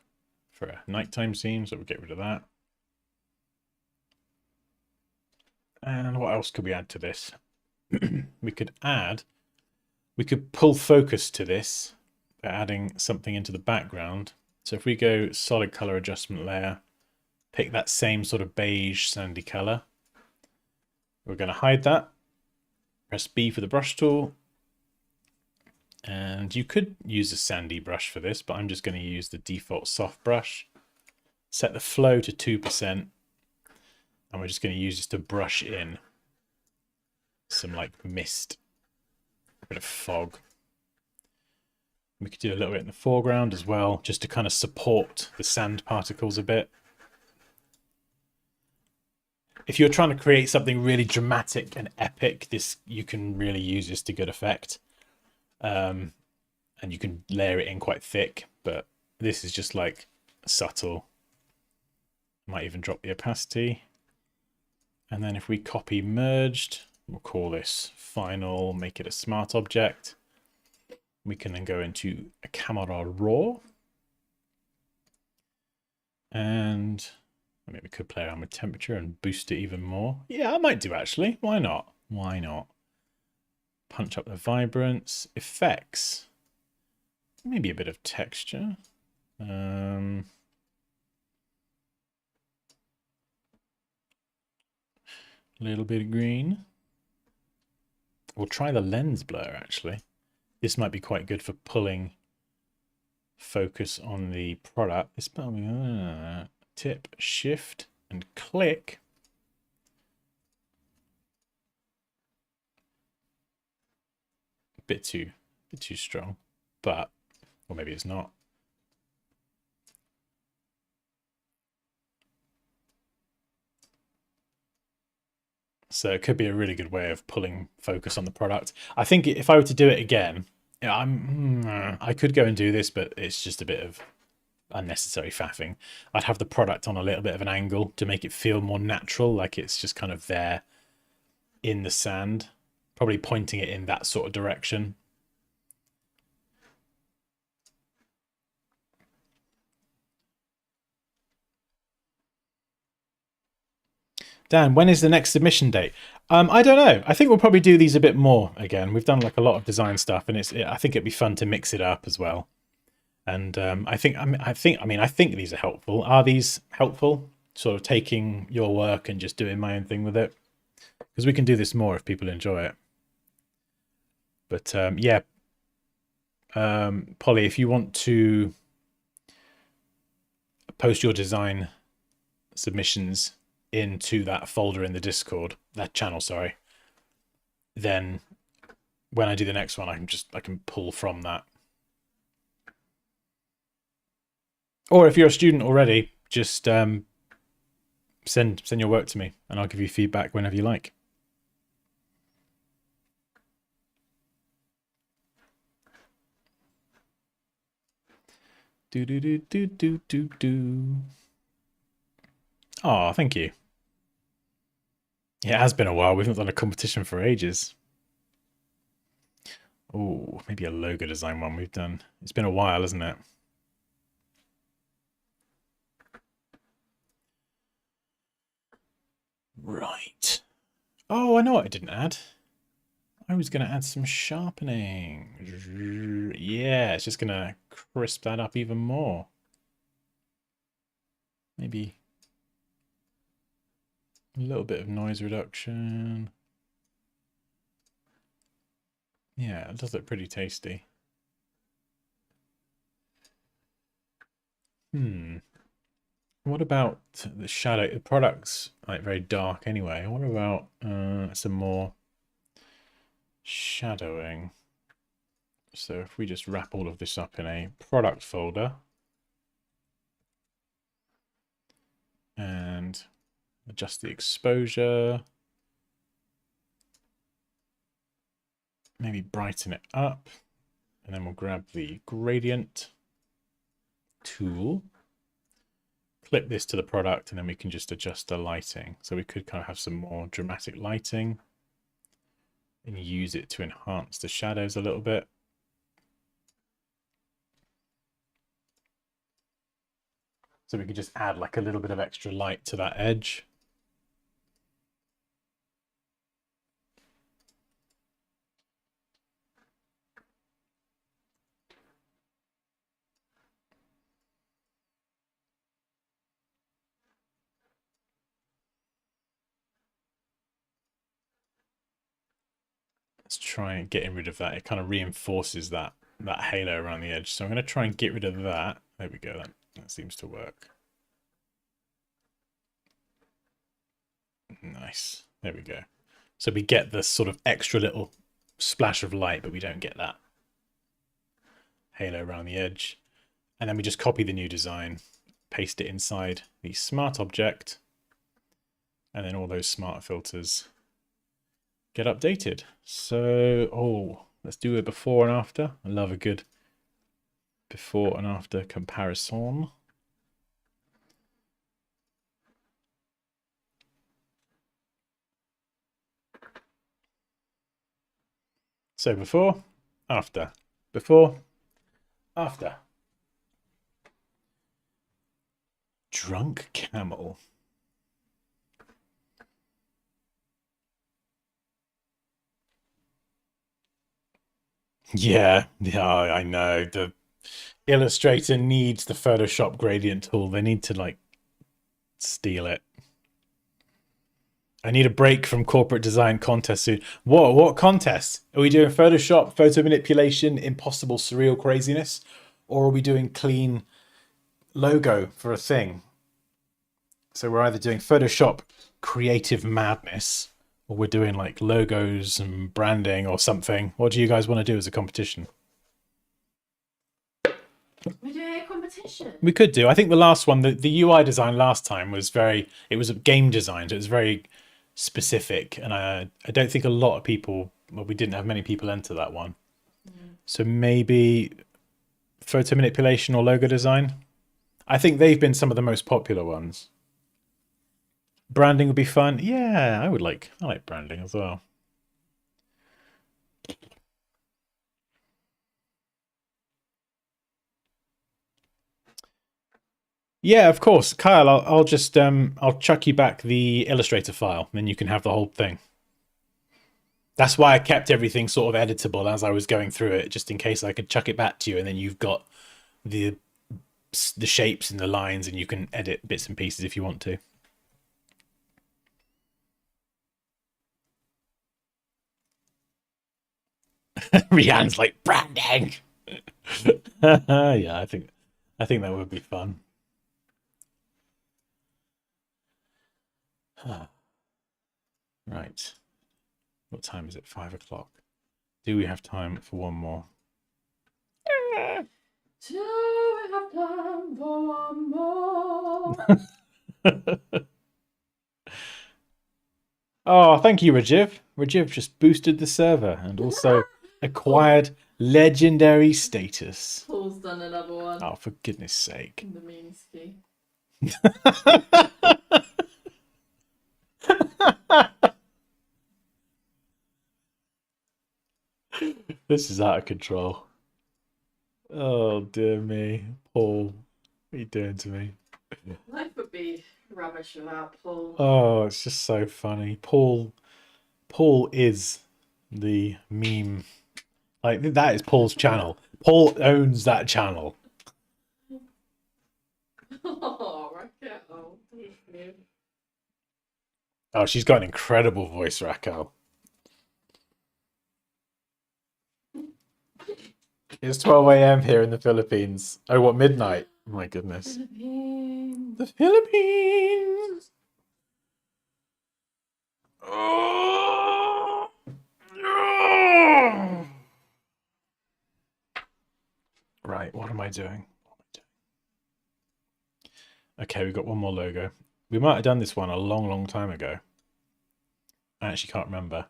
for a nighttime scene, so we'll get rid of that. And what else could we add to this? we could pull focus to this by adding something into the background. So if we go solid color adjustment layer, pick that same sort of beige sandy color. We're going to hide that. Press B for the brush tool. And you could use a sandy brush for this, but I'm just going to use the default soft brush. Set the flow to 2%. And we're just going to use this to brush in some like mist, a bit of fog. We could do a little bit in the foreground as well, just to kind of support the sand particles a bit. If you're trying to create something really dramatic and epic, you can really use this to good effect. And you can layer it in quite thick, but this is just like subtle. Might even drop the opacity. And then if we copy merged, we'll call this final, make it a smart object. We can then go into a camera raw. And I mean, we could play around with temperature and boost it even more. Yeah, I might do actually. Why not? Why not? Punch up the vibrance, effects, maybe a bit of texture. Little bit of green. We'll try the lens blur actually. This might be quite good for pulling focus on the product. This tip, shift, and click. A bit too strong, but or maybe it's not. So it could be a really good way of pulling focus on the product. I think if I were to do it again, I could go and do this, but it's just a bit of unnecessary faffing. I'd have the product on a little bit of an angle to make it feel more natural, like it's just kind of there in the sand, probably pointing it in that sort of direction. Dan, when is the next submission date? I don't know. I think we'll probably do these a bit more again. We've done like a lot of design stuff, and I think it'd be fun to mix it up as well. And I think these are helpful. Are these helpful? Sort of taking your work and just doing my own thing with it, because we can do this more if people enjoy it. But yeah, Polly, if you want to post your design submissions into that folder in the Discord, that channel, sorry, then when I do the next one, I can pull from that. Or if you're a student already, just send your work to me and I'll give you feedback whenever you like. Do do do do do do do. Oh, thank you. Yeah, it has been a while. We've not done a competition for ages. Oh, maybe a logo design one we've done. It's been a while, hasn't it? Right. Oh, I know what I didn't add. I was going to add some sharpening. Yeah, it's just going to crisp that up even more. Maybe a little bit of noise reduction. Yeah, it does look pretty tasty. What about the shadow? The product's like very dark anyway. What about some more shadowing? So if we just wrap all of this up in a product folder and adjust the exposure, maybe brighten it up, and then we'll grab the gradient tool, clip this to the product, and then we can just adjust the lighting. So we could kind of have some more dramatic lighting and use it to enhance the shadows a little bit. So we could just add like a little bit of extra light to that edge. Let's try and getting rid of that. It kind of reinforces that halo around the edge. So I'm going to try and get rid of that. There we go. That seems to work. Nice. There we go. So we get this sort of extra little splash of light, but we don't get that halo around the edge. And then we just copy the new design, paste it inside the smart object, and then all those smart filters get updated. So, let's do a before and after. I love a good before and after comparison. So before, after, before, after. Drunk camel. Yeah, I know. The Illustrator needs the Photoshop gradient tool. They need to like steal it. I need a break from corporate design contest soon. What contest? Are we doing Photoshop, photo manipulation, impossible surreal craziness? Or are we doing clean logo for a thing? So we're either doing Photoshop creative madness, or we're doing like logos and branding or something. What do you guys want to do as a competition? We're doing a competition. We could do. I think the last one, the UI design last time was it was a game design, so it was very specific. And I don't think a lot of people, well, we didn't have many people enter that one. So maybe photo manipulation or logo design. I think they've been some of the most popular ones. Branding would be fun. Yeah, I like branding as well. Yeah, of course, Kyle. I'll just I'll chuck you back the Illustrator file, then you can have the whole thing. That's why I kept everything sort of editable as I was going through it, just in case I could chuck it back to you, and then you've got the shapes and the lines, and you can edit bits and pieces if you want to. Rianne's like branding. Yeah, I think that would be fun. Right. What time is it? 5 o'clock. Do we have time for one more? Do we have time for one more? Oh, thank you, Rajiv. Rajiv just boosted the server and also acquired legendary status. Paul's done another one. Oh, for goodness sake. The mean ski. This is out of control. Oh, dear me. Paul, what are you doing to me? Life would be rubbish without Paul. Oh, it's just so funny. Paul is the meme. Like, that is Paul's channel. Paul owns that channel. Oh, Raquel. Thank you. Oh, she's got an incredible voice, Raquel. It's 12 a.m. here in the Philippines. Oh, what, midnight? Oh my goodness. Philippines. The Philippines! Oh. Oh. Right, what am I doing? Okay, we've got one more logo. We might have done this one a long, long time ago. I actually can't remember.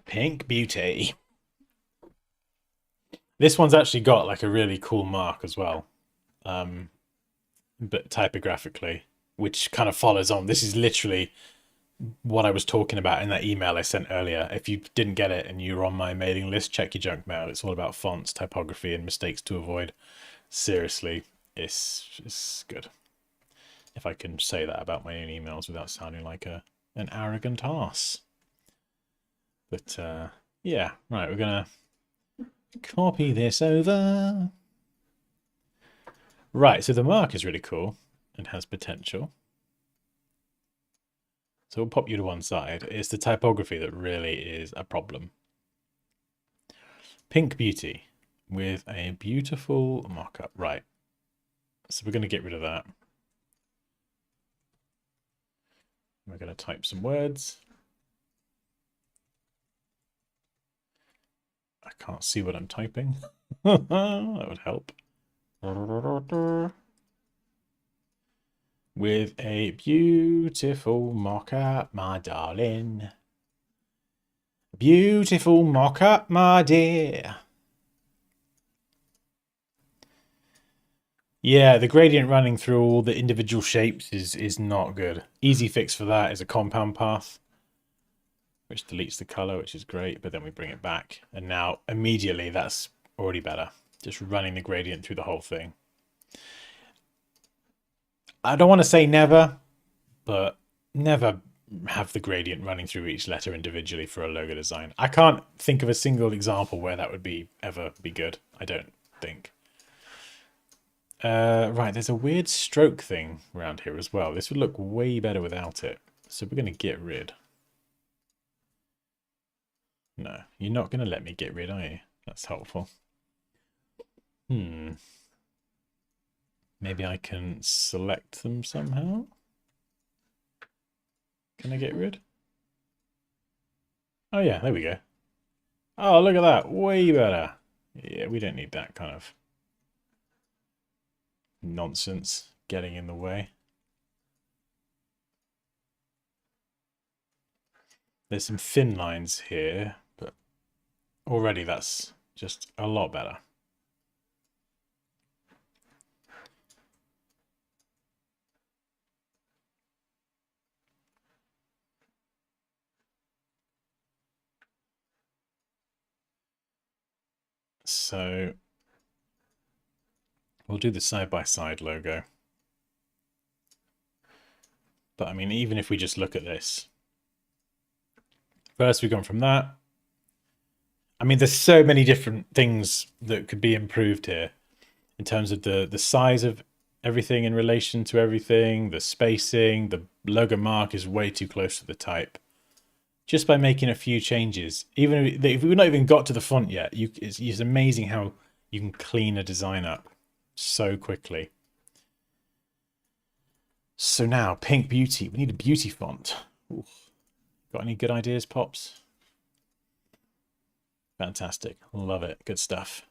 Pink Beauty. This one's actually got like a really cool mark as well. But typographically, which kind of follows on. This is literally what I was talking about in that email I sent earlier. If you didn't get it and you're on my mailing list, check your junk mail. It's all about fonts, typography, and mistakes to avoid. Seriously, it's good. If I can say that about my own emails without sounding like an arrogant ass. But yeah, right, we're gonna copy this over. Right, so the mark is really cool and has potential. So we'll pop you to one side. It's the typography that really is a problem. Pink Beauty with a beautiful mock-up. Right, so we're going to get rid of that. We're going to type some words. I can't see what I'm typing. That would help. With a beautiful mock-up, my darling. Beautiful mock-up, my dear. Yeah, the gradient running through all the individual shapes is not good. Easy fix for that is a compound path, which deletes the color, which is great, but then we bring it back. And now immediately that's already better. Just running the gradient through the whole thing. I don't want to say never, but never have the gradient running through each letter individually for a logo design. I can't think of a single example where that would ever be good. I don't think. Right, there's a weird stroke thing around here as well. This would look way better without it. So we're going to get rid. No, you're not going to let me get rid, are you? That's helpful. Maybe I can select them somehow. Can I get rid? Oh yeah, there we go. Oh, look at that. Way better. Yeah, we don't need that kind of nonsense getting in the way. There's some thin lines here, but already that's just a lot better. So we'll do the side-by-side logo. But I mean, even if we just look at this. First, we've gone from that. I mean, there's so many different things that could be improved here in terms of the size of everything in relation to everything, the spacing, the logo mark is way too close to the type. Just by making a few changes, even if we've not even got to the font yet, it's amazing how you can clean a design up so quickly. So now, Pink Beauty. We need a beauty font. Ooh. Got any good ideas, Pops? Fantastic. Love it. Good stuff.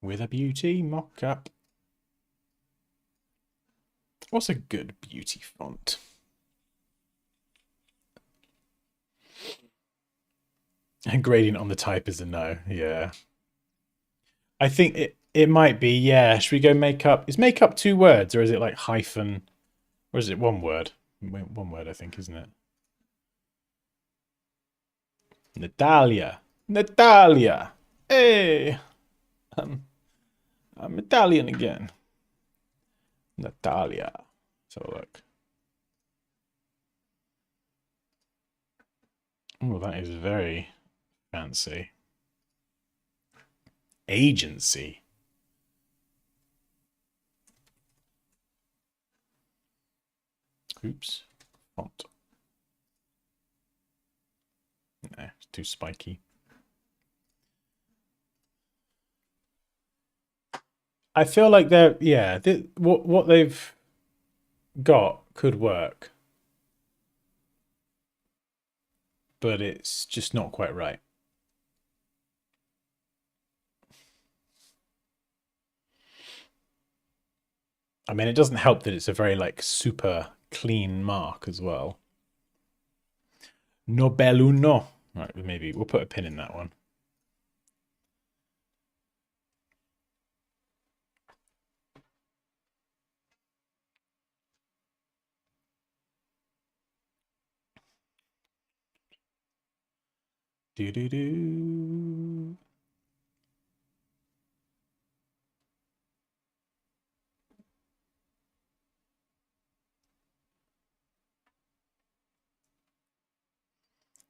With a beauty mock-up. What's a good beauty font? And gradient on the type is a no. Yeah. I think it might be, yeah. Should we go makeup? Is makeup 2 words or is it like hyphen? Or is it 1 word? 1 word, I think, isn't it? Natalia. Natalia. Hey. I'm Italian again. Natalia. Let's have a look. Oh, that is very fancy. Agency. Oops. Font. No, it's too spiky. I feel like they're, yeah, what they've got could work, but it's just not quite right. I mean, it doesn't help that it's a very like super clean mark as well. Nobelluno. Right, maybe we'll put a pin in that one. Do do do.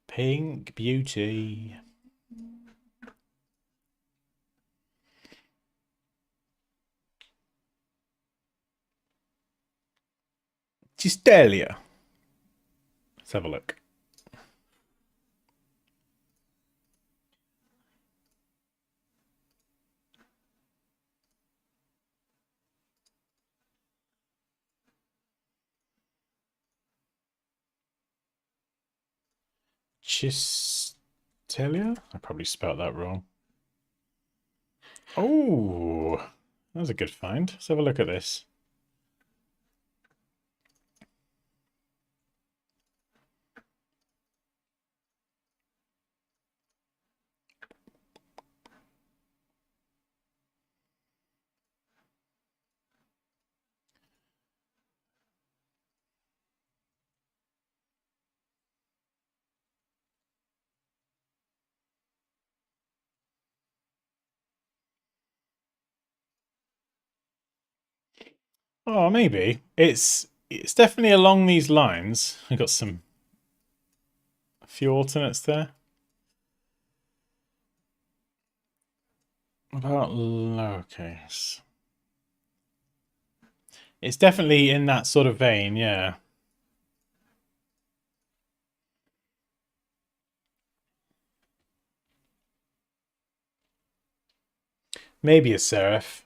Pink beauty. Chistelia. Let's have a look. Chistelia? I probably spelled that wrong. Oh, that was a good find. Let's have a look at this. Oh, maybe. It's definitely along these lines. I got a few alternates there. What about lowercase? It's definitely in that sort of vein, yeah. Maybe a serif.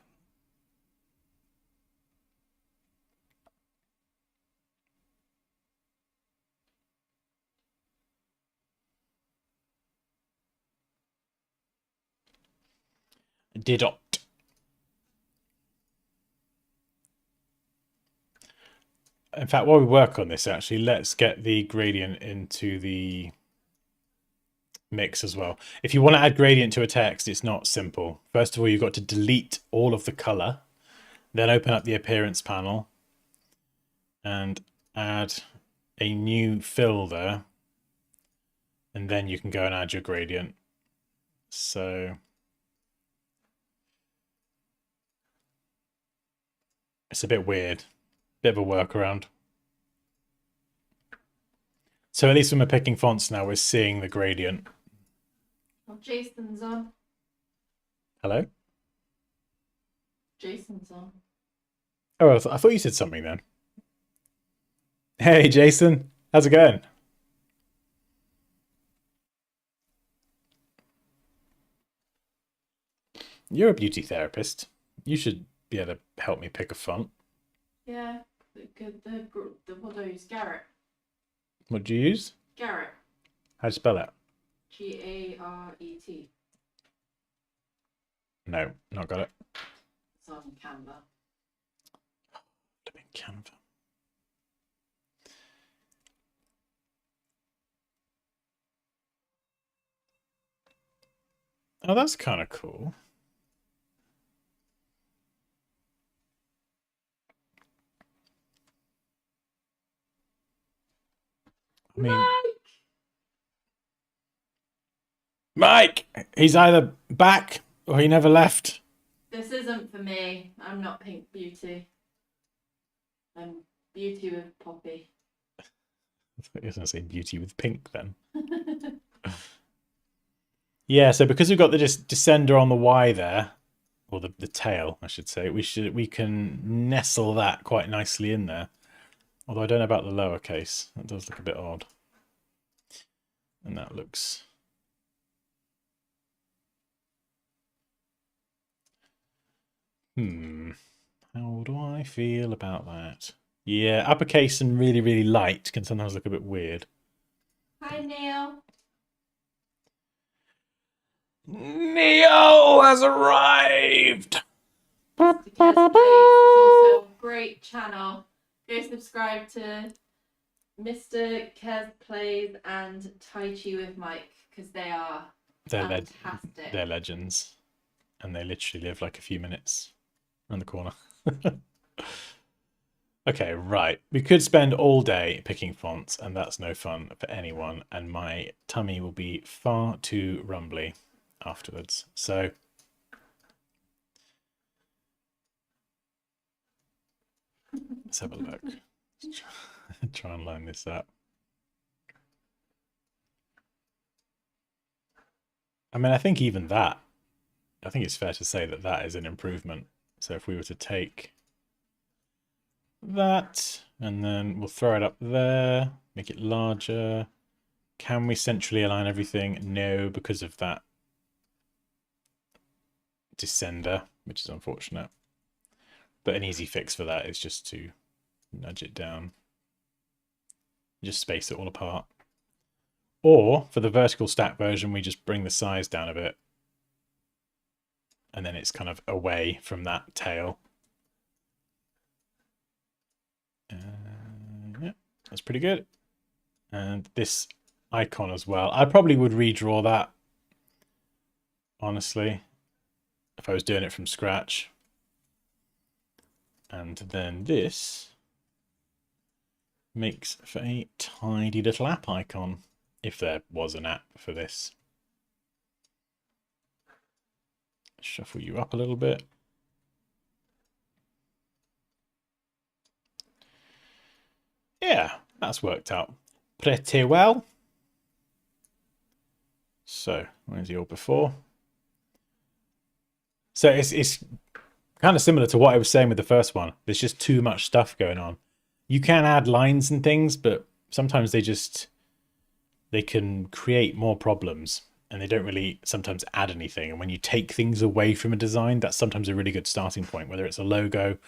Didot. In fact, while we work on this, actually, let's get the gradient into the mix as well. If you want to add gradient to a text, it's not simple. First of all, you've got to delete all of the color, then open up the appearance panel and add a new fill there. And then you can go and add your gradient. So it's a bit weird, bit of a workaround. So at least when we're picking fonts now, we're seeing the gradient. Oh, Jason's on. Hello? Jason's on. Oh, I thought you said something then. Hey, Jason. How's it going? You're a beauty therapist. You should be able to help me pick a font. Yeah, what do I use? Garrett. What do you use? Garrett. How do you spell it? Garret. No, not got it. It's on Canva. Flipping Canva. Oh, that's kind of cool. I mean, Mike! He's either back or he never left. This isn't for me. I'm not Pink Beauty. I'm Beauty with Poppy. I thought you were going to say Beauty with Pink then. Yeah, so because we've got the descender on the Y there, or the tail, I should say, we can nestle that quite nicely in there. Although I don't know about the lowercase. That does look a bit odd. And that looks... How do I feel about that? Yeah, uppercase and really, really light can sometimes look a bit weird. Hi, Neil. Neo has arrived! Mr. Kez Plays is also a great channel. Go subscribe to Mr. Kez Plays and Tai Chi with Mike because they are fantastic. They're legends. And they literally live like a few minutes around the corner. Okay, right. We could spend all day picking fonts, and that's no fun for anyone, and my tummy will be far too rumbly afterwards. So let's have a look. Try and line this up. I mean, I think even that, I think it's fair to say that that is an improvement. So if we were to take that, and then we'll throw it up there, make it larger. Can we centrally align everything? No, because of that descender, which is unfortunate. But an easy fix for that is just to nudge it down. Just space it all apart. Or, for the vertical stack version, we just bring the size down a bit. And then it's kind of away from that tail. Yeah, that's pretty good. And this icon as well. I probably would redraw that, honestly, if I was doing it from scratch. And then this makes for a tidy little app icon, if there was an app for this. Shuffle you up a little bit. Yeah, that's worked out pretty well. So, where's your before? So it's kind of similar to what I was saying with the first one. There's just too much stuff going on. You can add lines and things, but sometimes they can create more problems, and they don't really sometimes add anything. And when you take things away from a design, that's sometimes a really good starting point, whether it's a logo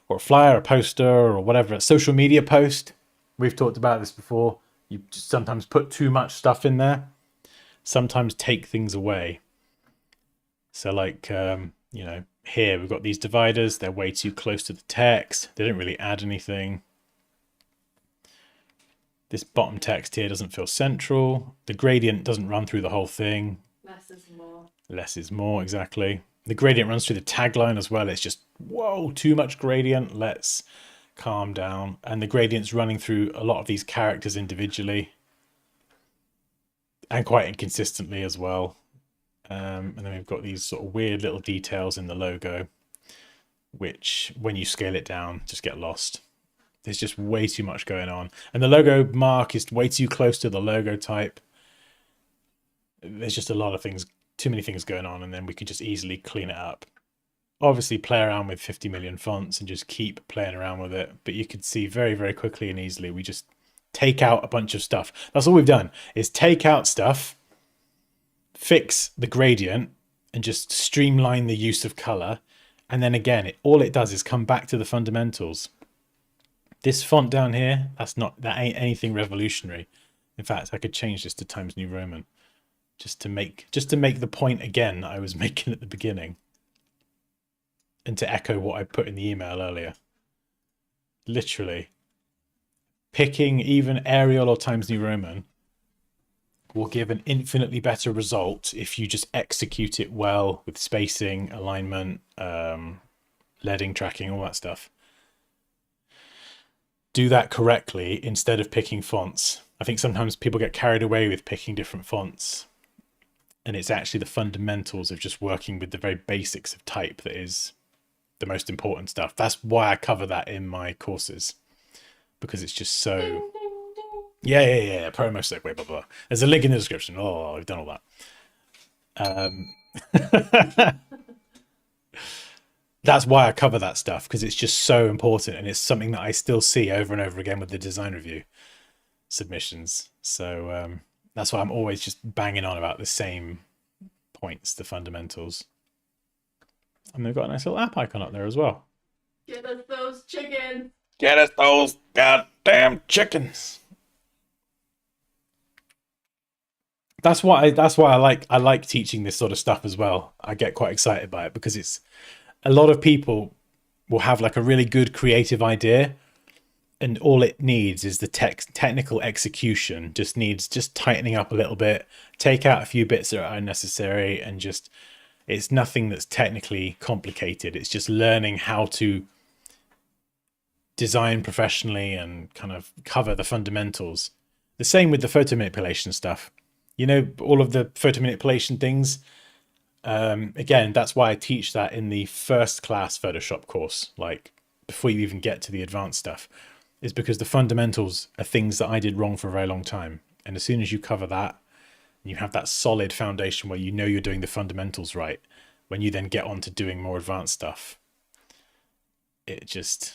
or a flyer, a poster, or whatever, a social media post. We've talked about this before. You just sometimes put too much stuff in there, sometimes take things away. So like, you know, here we've got these dividers. They're way too close to the text. They don't really add anything. This bottom text here doesn't feel central. The gradient doesn't run through the whole thing. Less is more. Less is more, exactly. The gradient runs through the tagline as well. It's just, whoa, too much gradient. Let's calm down. And the gradient's running through a lot of these characters individually. And quite inconsistently as well. And then we've got these sort of weird little details in the logo, which when you scale it down, just get lost. There's just way too much going on. And the logo mark is way too close to the logo type. There's just a lot of things, too many things going on, and then we could just easily clean it up. Obviously play around with 50 million fonts and just keep playing around with it. But you could see very, very quickly and easily, we just take out a bunch of stuff. That's all we've done, is take out stuff, fix the gradient, and just streamline the use of color. And then again, all it does is come back to the fundamentals. This font down here, that ain't anything revolutionary. In fact, I could change this to Times New Roman just to make the point again that I was making at the beginning, and to echo what I put in the email earlier. Literally, picking even Arial or Times New Roman will give an infinitely better result if you just execute it well with spacing, alignment, leading, tracking, all that stuff. Do that correctly instead of picking fonts. I think sometimes people get carried away with picking different fonts And it's actually the fundamentals of just working with the very basics of type that is the most important stuff. That's why I cover that in my courses, because it's just so... Ding, ding, ding. Yeah. Promo segue, blah, blah. There's a link in the description. Oh, we've done all that. That's why I cover that stuff, because it's just so important, and it's something that I still see over and over again with the design review submissions. So that's why I'm always just banging on about the same points, the fundamentals. And they've got a nice little app icon up there as well. Get us those chickens. Get us those goddamn chickens. That's why I like teaching this sort of stuff as well. I get quite excited by it, because it's a lot of people will have like a really good creative idea, and all it needs is the technical execution. Just needs tightening up a little bit, take out a few bits that are unnecessary, and just, it's nothing that's technically complicated. It's just learning how to design professionally and kind of cover the fundamentals. The same with the photo manipulation stuff. You know, all of the photo manipulation things. Again, that's why I teach that in the first class Photoshop course, like before you even get to the advanced stuff, is because the fundamentals are things that I did wrong for a very long time. And as soon as you cover that, you have that solid foundation where you know you're doing the fundamentals right. When you then get on to doing more advanced stuff, it's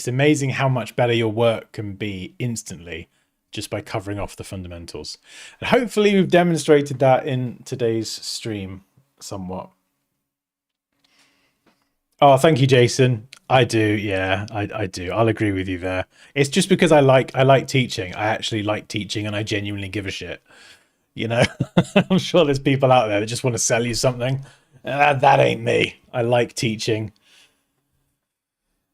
amazing how much better your work can be instantly just by covering off the fundamentals. And hopefully we've demonstrated that in today's stream somewhat. Oh, thank you, Jason. I do, yeah, I do. I'll agree with you there. It's just because I like teaching. I actually like teaching, and I genuinely give a shit. You know, I'm sure there's people out there that just want to sell you something. That ain't me. I like teaching.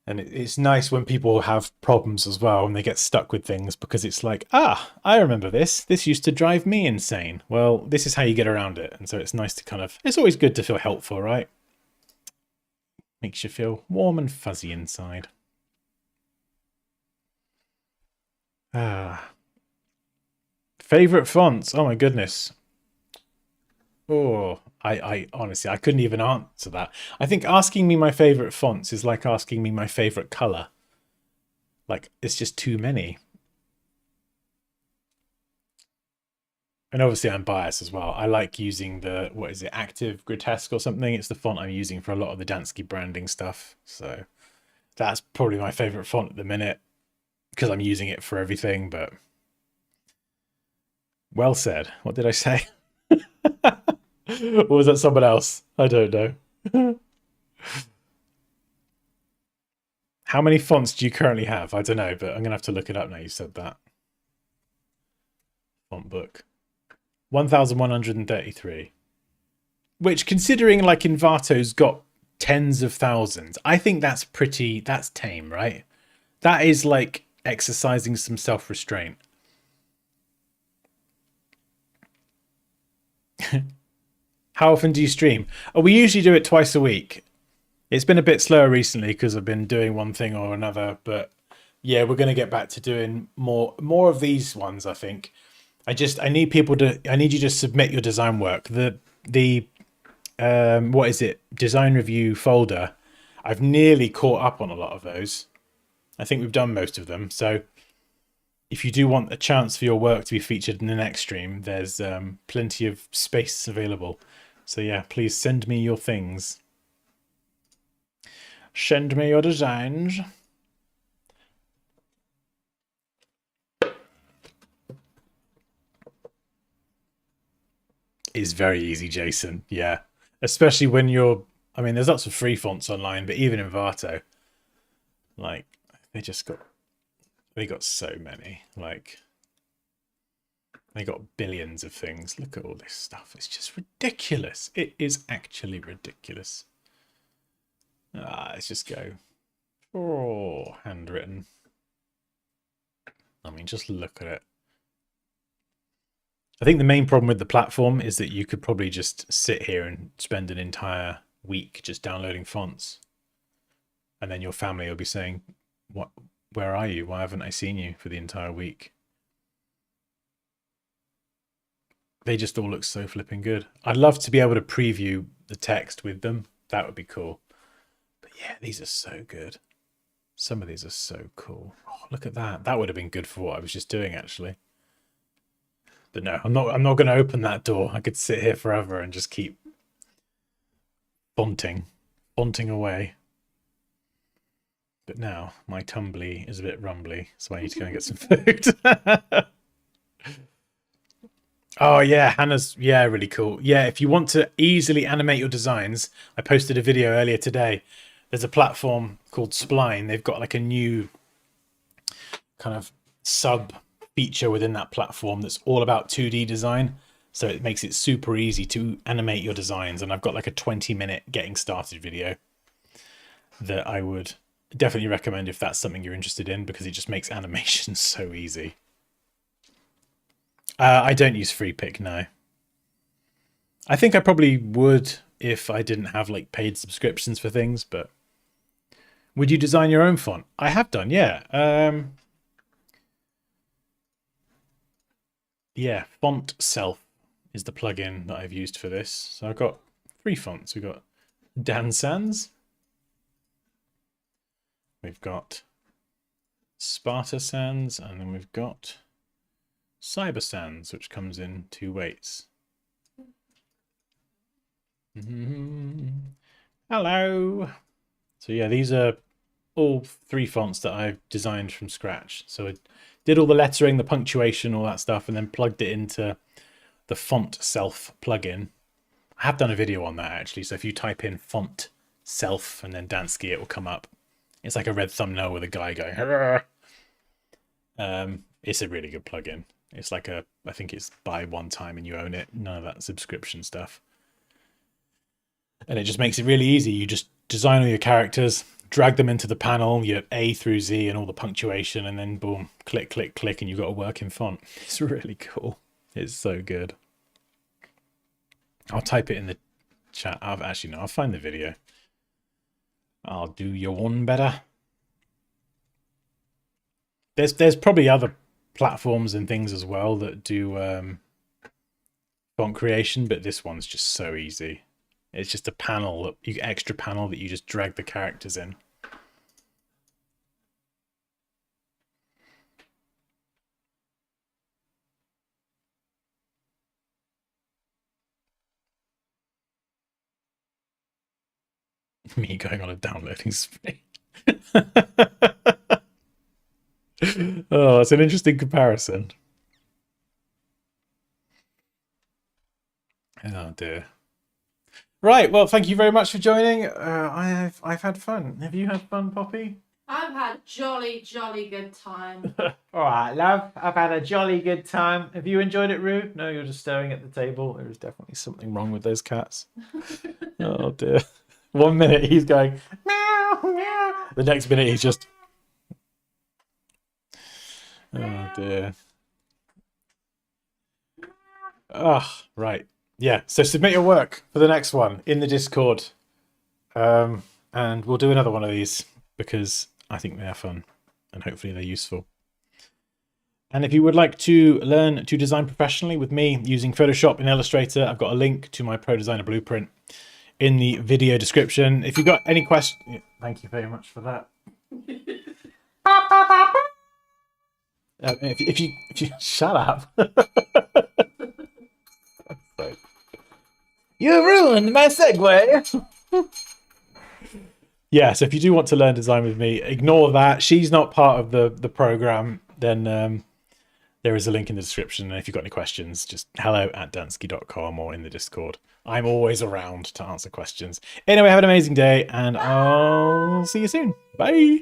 And it's nice when people have problems as well, and they get stuck with things, because it's like, I remember this. This used to drive me insane. Well, this is how you get around it. And so it's nice to kind of, it's always good to feel helpful, right? Makes you feel warm and fuzzy inside. Favorite fonts? Oh my goodness. Oh, I honestly, I couldn't even answer that. I think asking me my favorite fonts is like asking me my favorite color. Like, it's just too many. And obviously I'm biased as well. I like using the, what is it, Active Grotesque or something? It's the font I'm using for a lot of the Dansky branding stuff. So that's probably my favorite font at the minute, because I'm using it for everything. But well said. What did I say? Or was that someone else? I don't know. How many fonts do you currently have? I don't know, but I'm going to have to look it up now you said that. Font book. 1,133. Which, considering like Envato's got tens of thousands, I think that's tame, right? That is like exercising some self-restraint. How often do you stream? Oh, we usually do it twice a week. It's been a bit slower recently because I've been doing one thing or another, but yeah, we're going to get back to doing more of these ones, I think. I need you to submit your design work. The what is it? Design review folder. I've nearly caught up on a lot of those. I think we've done most of them. So if you do want a chance for your work to be featured in the next stream, there's plenty of space available. So yeah, please send me your things. Send me your designs. It's very easy, Jason. Yeah. Especially when you're, I mean, there's lots of free fonts online, but even in Envato, like, they got so many. Like, they got billions of things. Look at all this stuff. It's just ridiculous. It is actually ridiculous. Let's just go. Oh, handwritten. I mean, just look at it. I think the main problem with the platform is that you could probably just sit here and spend an entire week just downloading fonts. And then your family will be saying, "What? Where are you? Why haven't I seen you for the entire week?" They just all look so flipping good. I'd love to be able to preview the text with them. That would be cool. But yeah, these are so good. Some of these are so cool. Oh, look at that. That would have been good for what I was just doing, actually. But no, I'm not going to open that door. I could sit here forever and just keep fonting away. But now my tumbly is a bit rumbly, so I need to go and get some food. Oh yeah, Hannah's really cool. Yeah, if you want to easily animate your designs, I posted a video earlier today. There's a platform called Spline. They've got like a new kind of sub feature within that platform that's all about 2D design. So it makes it super easy to animate your designs. And I've got like a 20-minute getting started video that I would definitely recommend if that's something you're interested in, because it just makes animation so easy. I don't use Freepik, no. I think I probably would if I didn't have like paid subscriptions for things, but would you design your own font? I have done, yeah. Yeah, Font Self is the plugin that I've used for this. So I've got 3 fonts. We've got Dan Sans. We've got Sparta Sans, and then we've got Cyber Sans, which comes in 2 weights. Hello. So yeah, these are all 3 fonts that I've designed from scratch. So I did all the lettering, the punctuation, all that stuff, and then plugged it into the Font Self plugin. I have done a video on that actually. So if you type in Font Self and then Dansky, it will come up. It's like a red thumbnail with a guy going. It's a really good plugin. It's like I think it's buy one time and you own it. None of that subscription stuff. And it just makes it really easy. You just design all your characters, drag them into the panel, your A through Z and all the punctuation, and then boom, click, click, click, and you've got a working font. It's really cool. It's so good. I'll type it in the chat. I'll find the video. I'll do your one better. There's probably other platforms and things as well that do font creation, but this one's just so easy. It's just a panel, extra panel that you just drag the characters in. Me going on a downloading spree. Oh, it's an interesting comparison. Oh dear. Right, well, thank you very much for joining. I've had fun. Have you had fun, Poppy? I've had jolly good time. All right, love. I've had a jolly good time. Have you enjoyed it, Rue? No, you're just staring at the table. There is definitely something wrong with those cats. Oh dear. 1 minute he's going meow meow. The next minute he's just. Oh dear. Ah, right. Yeah, so submit your work for the next one in the Discord. And we'll do another one of these because I think they are fun and hopefully they're useful. And if you would like to learn to design professionally with me using Photoshop and Illustrator, I've got a link to my Pro Designer Blueprint in the video description. If you've got any questions, yeah, thank you very much for that. If you shut up. You ruined my segue. Yeah, so if you do want to learn design with me, ignore that. She's not part of the program. Then there is a link in the description. And if you've got any questions, just hello@dansky.com or in the Discord. I'm always around to answer questions. Anyway, have an amazing day and I'll see you soon. Bye.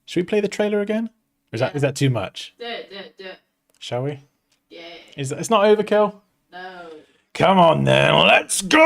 Should we play the trailer again? Is that too much? Do it. Shall we? Yeah. It's not overkill? No. Come on then, let's go!